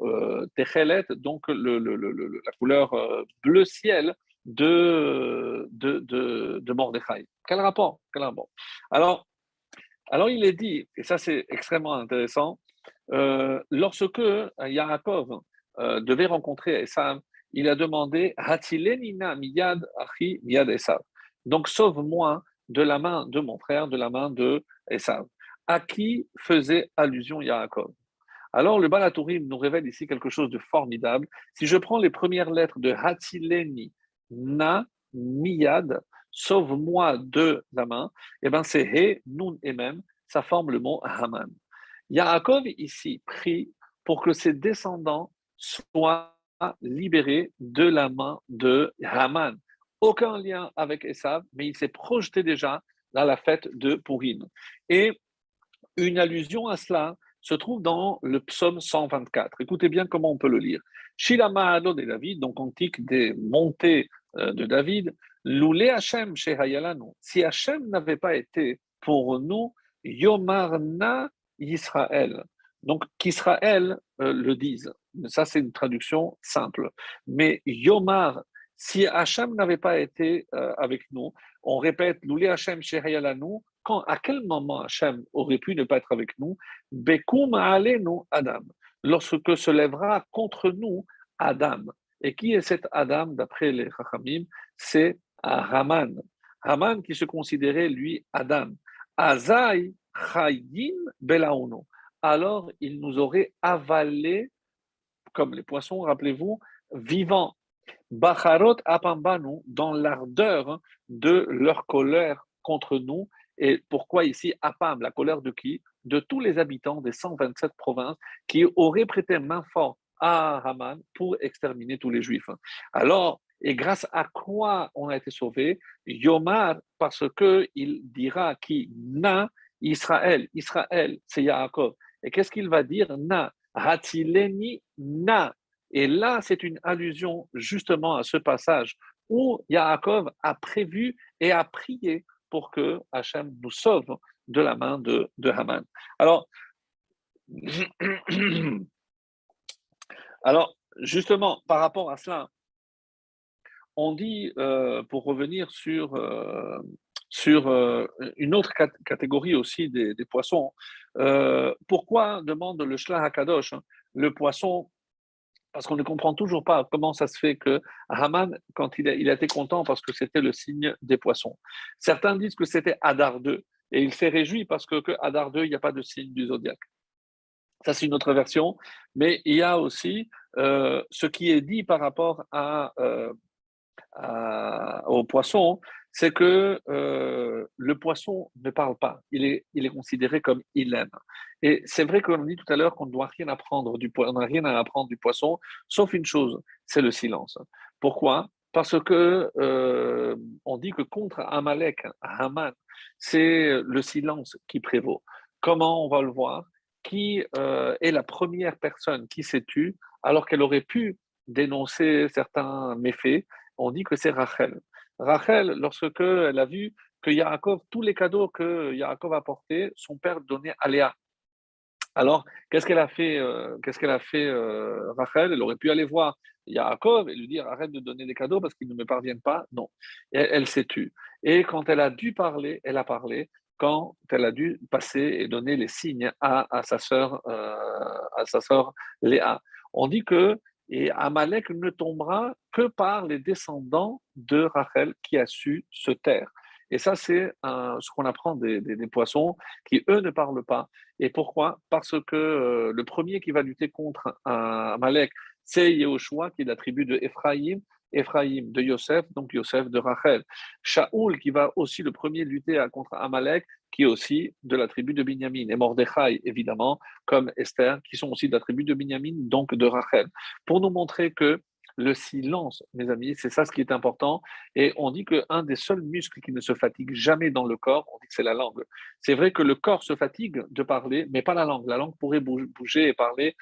techelet, donc la couleur bleu ciel de Mordechai. Quel rapport? Quel rapport? Alors, il est dit, et ça c'est extrêmement intéressant, lorsque Yaakov devait rencontrer Esav, il a demandé Hatilenina miyad achi miyad Esav. Donc, sauve-moi de la main de mon frère, de la main de Esav. À qui faisait allusion Yaakov? Alors, le Balatourim nous révèle ici quelque chose de formidable. Si je prends les premières lettres de Hatileni na miyad, sauve-moi de la main, eh ben c'est He, Nun et Mem, ça forme le mot Haman. Yaakov ici prie pour que ses descendants soient libérés de la main de Haman. Aucun lien avec Esav, mais il s'est projeté déjà dans la fête de Purim. Et une allusion à cela se trouve dans le psaume 124. Écoutez bien comment on peut le lire. Shila Ma'adot de David, donc cantique des montées de David, Loulé Hachem chez Hayalanu. Si Hachem n'avait pas été pour nous, Yomarna Israël. Donc qu'Israël le dise. Ça, c'est une traduction simple. Mais Yomar, si Hachem n'avait pas été avec nous, on répète Loulé Hachem chez Hayalanu, à quel moment Hachem aurait pu ne pas être avec nous? Bekum alenu Adam. Lorsque se lèvera contre nous Adam. Et qui est cet Adam d'après les Chachamim? C'est Haman. Haman qui se considérait lui Adam. Azai Chayin Belaono. Alors il nous aurait avalé comme les poissons, rappelez-vous, vivants. Bacharot apambanu, dans l'ardeur de leur colère contre nous. Et pourquoi ici apam, la colère de qui? de tous les habitants des 127 provinces qui auraient prêté main forte à Haman pour exterminer tous les Juifs. Alors, et grâce à quoi on a été sauvé? Yomar, parce qu'il dira qui na Israël. Israël, c'est Yaakov. Et qu'est-ce qu'il va dire? Na. Hatileni na. Et là, c'est une allusion justement à ce passage où Yaakov a prévu et a prié pour que Hachem nous sauve de la main de Haman. Alors, alors, justement, par rapport à cela, on dit, pour revenir sur une autre catégorie aussi des poissons, pourquoi demande le Shlach HaKadosh, hein, le poisson, parce qu'on ne comprend toujours pas comment ça se fait que Haman, quand il a été content parce que c'était le signe des poissons. Certains disent que c'était Hadar 2, et il s'est réjoui parce que Hadar 2, il n'y a pas de signe du zodiaque. Ça, c'est une autre version, mais il y a aussi ce qui est dit par rapport au poisson, c'est que le poisson ne parle pas, il est considéré comme il aime. Et c'est vrai qu'on dit tout à l'heure qu'on ne doit rien apprendre on n'a rien à apprendre du poisson, sauf une chose, c'est le silence. Pourquoi? Parce que on dit que contre Amalek, Haman, c'est le silence qui prévaut. Comment on va le voir? Qui est la première personne qui s'est tue alors qu'elle aurait pu dénoncer certains méfaits? On dit que c'est Rachel. Rachel, lorsque elle a vu que Yaakov, tous les cadeaux que Yaakov a portés, son père donnait à Léa. Alors, qu'est-ce qu'elle a fait Rachel? Elle aurait pu aller voir Yaakov et lui dire arrête de donner des cadeaux parce qu'ils ne me parviennent pas. Non, elle s'est tue. Et quand elle a dû parler, elle a parlé. Quand elle a dû passer et donner les signes à sa sœur Léa. On dit que et Amalek ne tombera que par les descendants de Rachel qui a su se taire. Et ça, c'est ce qu'on apprend des poissons qui, eux, ne parlent pas. Et pourquoi? Parce que le premier qui va lutter contre Amalek, c'est Yehoshua, qui est de la tribu de Ephraïm, Ephraïm de Yosef, donc Yosef de Rachel. Shaoul, qui va aussi le premier lutter contre Amalek, qui est aussi de la tribu de Binyamin. Et Mordechai, évidemment, comme Esther, qui sont aussi de la tribu de Binyamin, donc de Rachel. Pour nous montrer que le silence, mes amis, c'est ça ce qui est important. Et on dit qu'un des seuls muscles qui ne se fatigue jamais dans le corps, on dit que c'est la langue. C'est vrai que le corps se fatigue de parler, mais pas la langue. La langue pourrait bouger et parler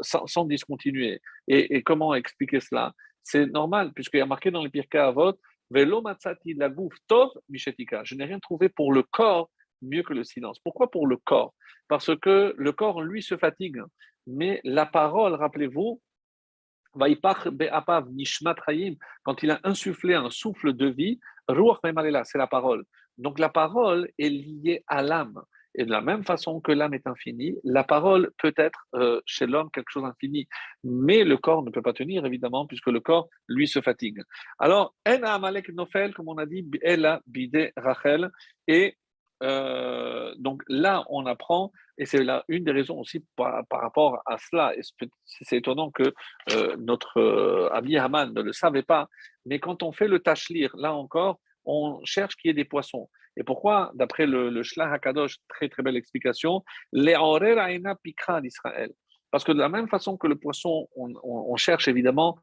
sans discontinuer. Et comment expliquer cela? C'est normal, puisqu'il y a marqué dans les Pirkei Avot, Velo matzati lagouf tov mishetika. Je n'ai rien trouvé pour le corps mieux que le silence. Pourquoi pour le corps? Parce que le corps, lui, se fatigue. Mais la parole, rappelez-vous, quand il a insufflé un souffle de vie, c'est la parole. Donc la parole est liée à l'âme. Et de la même façon que l'âme est infinie, la parole peut être chez l'homme quelque chose d'infini. Mais le corps ne peut pas tenir, évidemment, puisque le corps, lui, se fatigue. Alors, En Amalek Nofel, comme on a dit, Ela Bide Rachel. Et donc là, on apprend, et c'est là une des raisons aussi par rapport à cela. Et c'est étonnant que notre ami Haman ne le savait pas, mais quand on fait le tachlir, là encore, on cherche qu'il y ait des poissons. Et pourquoi? D'après le Shlach HaKadosh, très très belle explication, Le'orer Aina Pikra d'Israël. Parce que de la même façon que le poisson, on cherche évidemment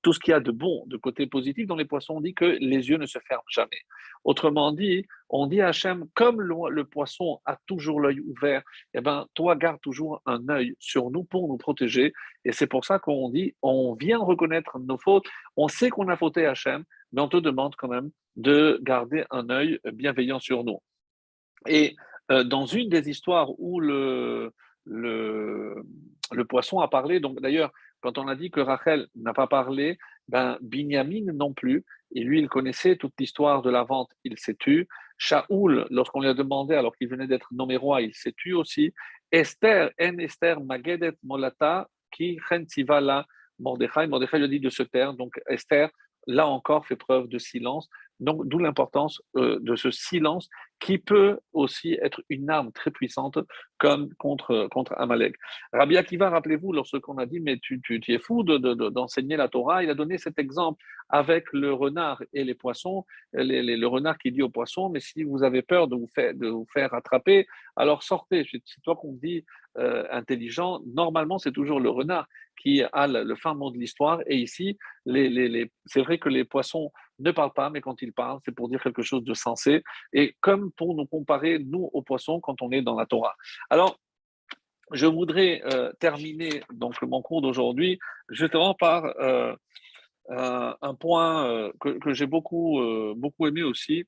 tout ce qu'il y a de bon, de côté positif dans les poissons, on dit que les yeux ne se ferment jamais. Autrement dit, on dit à Hachem, comme le poisson a toujours l'œil ouvert, eh ben, toi, garde toujours un œil sur nous pour nous protéger. Et c'est pour ça qu'on dit, on vient reconnaître nos fautes, on sait qu'on a fauté à Hachem, mais on te demande quand même de garder un œil bienveillant sur nous. Et dans une des histoires où le, le poisson a parlé, donc d'ailleurs, quand on a dit que Rachel n'a pas parlé, ben Binyamin non plus, et lui, il connaissait toute l'histoire de la vente, il s'est tu. Shaoul, lorsqu'on lui a demandé, alors qu'il venait d'être nommé roi, il s'est tu aussi. Esther, en Esther, Magedet Molata, qui la Mordechai lui a dit de se taire. Donc Esther, là encore, fait preuve de silence Donc, d'où l'importance de ce silence qui peut aussi être une arme très puissante comme contre Amalek. Rabbi Akiva, rappelez-vous, lorsqu'on a dit, mais tu es fou d'enseigner la Torah, il a donné cet exemple avec le renard et les poissons, le renard qui dit aux poissons, mais si vous avez peur de vous faire attraper, alors sortez. C'est toi qu'on dit intelligent, normalement c'est toujours le renard qui a le fin mot de l'histoire, et ici, c'est vrai que les poissons ne parlent pas, mais quand ils parlent, c'est pour dire quelque chose de sensé, et comme pour nous comparer, nous, aux poissons, quand on est dans la Torah. Alors, je voudrais terminer donc mon cours d'aujourd'hui justement par un point que j'ai beaucoup aimé aussi,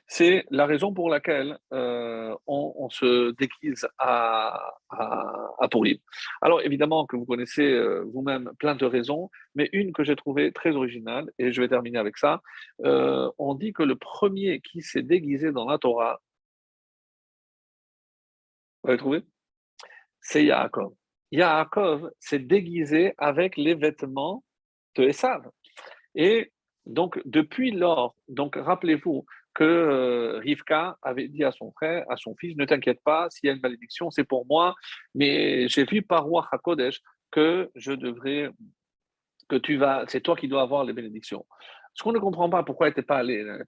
c'est la raison pour laquelle on se déguise à Purim. Alors évidemment que vous connaissez vous-même plein de raisons, mais une que j'ai trouvée très originale, et je vais terminer avec ça, on dit que le premier qui s'est déguisé dans la Torah, vous l'avez trouvé? C'est Yaakov. Yaakov s'est déguisé avec les vêtements de Esav. Et donc, depuis lors, donc rappelez-vous que Rivka avait dit à son frère, à son fils, ne t'inquiète pas, s'il y a une malédiction, c'est pour moi, mais j'ai vu par Roi HaKodesh que c'est toi qui dois avoir les bénédictions. Ce qu'on ne comprend pas, pourquoi elle n'était pas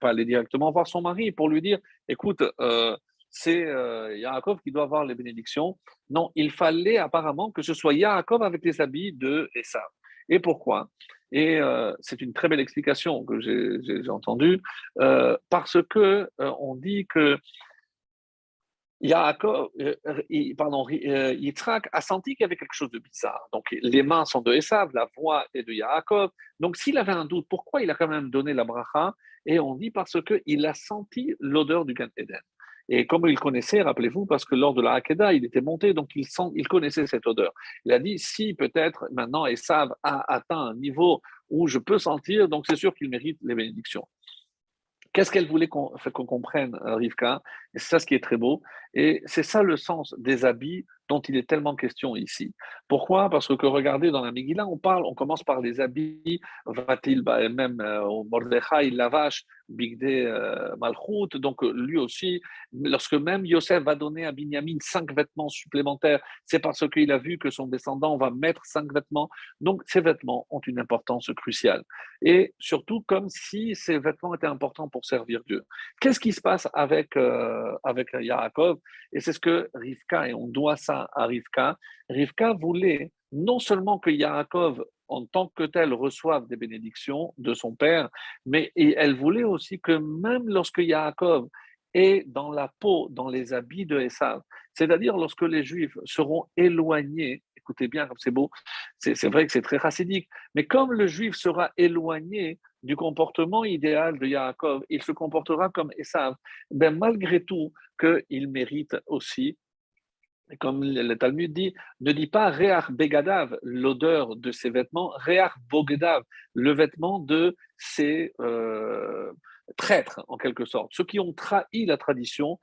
allé directement voir son mari pour lui dire, écoute, c'est Yaakov qui doit avoir les bénédictions. Non, il fallait apparemment que ce soit Yaakov avec les habits de Esav. Et pourquoi? Et c'est une très belle explication que j'ai entendue, parce que on dit que Yaakov, Yitzhak a senti qu'il y avait quelque chose de bizarre. Donc, les mains sont de Esav, la voix est de Yaakov. Donc, s'il avait un doute, pourquoi il a quand même donné la bracha? Et on dit parce qu'il a senti l'odeur du Gan Eden. Et comme il connaissait, rappelez-vous, parce que lors de la Hakeda, il était monté, donc il connaissait cette odeur. Il a dit, si peut-être maintenant Esav a atteint un niveau où je peux sentir, donc c'est sûr qu'il mérite les bénédictions. Qu'est-ce qu'elle voulait qu'on comprenne, Rivka? Et c'est ça ce qui est très beau. Et c'est ça le sens des habits dont il est tellement question ici. Pourquoi? Parce que regardez, dans la Megillah, on commence par les habits, va-t-il, même au Mordechai, Lavash, Bigdé, Malchut, donc lui aussi, lorsque même Yosef va donner à Binyamin 5 vêtements supplémentaires, c'est parce qu'il a vu que son descendant va mettre 5 vêtements. Donc ces vêtements ont une importance cruciale. Et surtout comme si ces vêtements étaient importants pour servir Dieu. Qu'est-ce qui se passe avec Yaakov? Et c'est ce que Rivka, et on doit ça à Rivka. Rivka voulait non seulement que Yaakov, en tant que tel, reçoive des bénédictions de son père, mais elle voulait aussi que même lorsque Yaakov est dans la peau, dans les habits de Esav, c'est-à-dire lorsque les Juifs seront éloignés, écoutez bien comme c'est beau, c'est vrai que c'est très chassidique, mais comme le Juif sera éloigné du comportement idéal de Yaakov, il se comportera comme Esav, ben malgré tout qu'il mérite aussi, comme le Talmud dit, ne dit pas Reach Begadav, l'odeur de ses vêtements, Reach Bogdav, le vêtement de ses traîtres, en quelque sorte. Ceux qui ont trahi la tradition,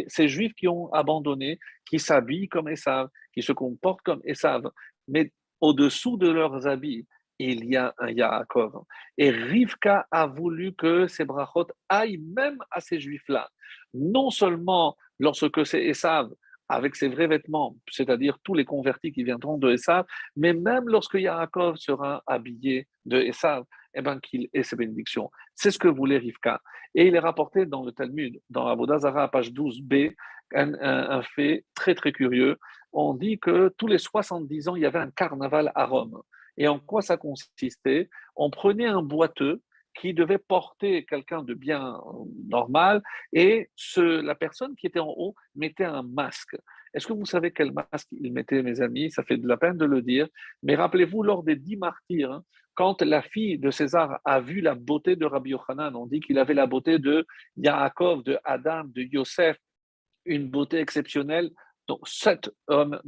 ces juifs qui ont abandonné, qui s'habillent comme Esav, qui se comportent comme Esav. Mais au-dessous de leurs habits, il y a un Yaakov. Et Rivka a voulu que ces brachot aillent même à ces juifs-là. Non seulement lorsque c'est Esav, avec ses vrais vêtements, c'est-à-dire tous les convertis qui viendront de Esav, mais même lorsque Yaakov sera habillé de Esav, eh ben, qu'il ait ses bénédictions. C'est ce que voulait Rivka. Et il est rapporté dans le Talmud, dans Avodah Zarah, page 12b, un fait très très curieux. On dit que tous les 70 ans, il y avait un carnaval à Rome. Et en quoi ça consistait? On prenait un boiteux qui devait porter quelqu'un de bien normal, et la personne qui était en haut mettait un masque. Est-ce que vous savez quel masque il mettait, mes amis? Ça fait de la peine de le dire, mais rappelez-vous, lors des 10 martyrs, hein, quand la fille de César a vu la beauté de Rabbi Yochanan, on dit qu'il avait la beauté de Yaakov, de Adam, de Yosef, une beauté exceptionnelle. Donc, 7 hommes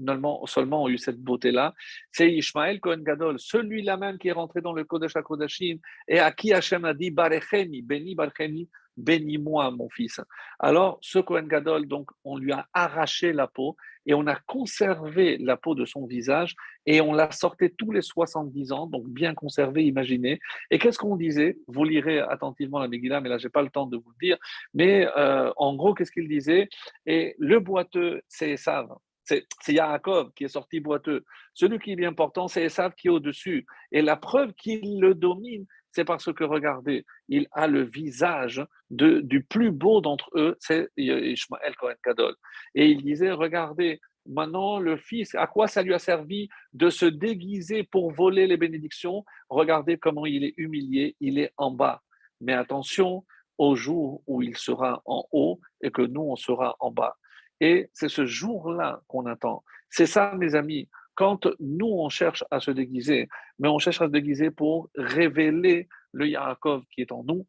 seulement ont eu cette beauté-là. C'est Ishmaël Cohen Gadol, celui-là même qui est rentré dans le Kodesh HaKodashim et à qui Hachem a dit Barecheni, béni Barecheni, bénis-moi mon fils. Alors, ce Kohen Gadol, donc, on lui a arraché la peau et on a conservé la peau de son visage et on la sortait tous les 70 ans, donc bien conservée, imaginez. Et qu'est-ce qu'on disait? Vous lirez attentivement la Megillah, mais là, j'ai pas le temps de vous le dire. Mais en gros, qu'est-ce qu'il disait? Et le boiteux, c'est Esav. C'est Yaakov qui est sorti boiteux. Celui qui est bien portant, c'est Esav qui est au-dessus. Et la preuve qu'il le domine, c'est parce que, regardez, il a le visage du plus beau d'entre eux, c'est Ishmael Cohen Gadol. Et il disait, regardez, maintenant le fils, à quoi ça lui a servi de se déguiser pour voler les bénédictions? Regardez comment il est humilié, il est en bas. Mais attention au jour où il sera en haut et que nous, on sera en bas. Et c'est ce jour-là qu'on attend. C'est ça, mes amis. Quand nous, on cherche à se déguiser, mais on cherche à se déguiser pour révéler le Yaakov qui est en nous.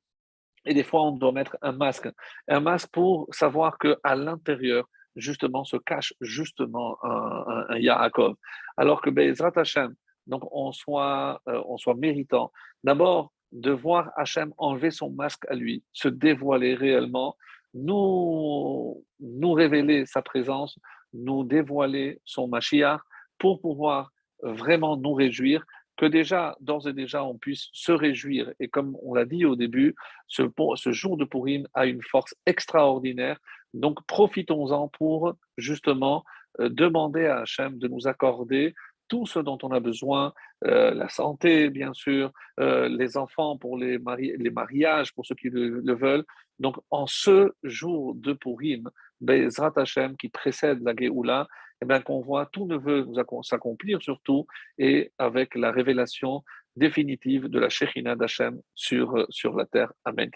Et des fois, on doit mettre un masque pour savoir qu'à l'intérieur, justement, se cache justement un Yaakov. Alors que Bezrat Hashem, donc on soit méritant. D'abord, de voir Hashem enlever son masque à lui, se dévoiler réellement, nous révéler sa présence, nous dévoiler son Mashiach pour pouvoir vraiment nous réjouir, que déjà, d'ores et déjà, on puisse se réjouir. Et comme on l'a dit au début, ce jour de Purim a une force extraordinaire. Donc, profitons-en pour justement demander à Hachem de nous accorder tout ce dont on a besoin, la santé, bien sûr, les enfants pour les mariages, pour ceux qui le veulent. Donc, en ce jour de Purim, Bezrat Hachem, qui précède la Géoula, eh bien, qu'on voit tout ne veut s'accomplir surtout, et avec la révélation définitive de la Shekhinah d'Hachem sur la terre. Amen.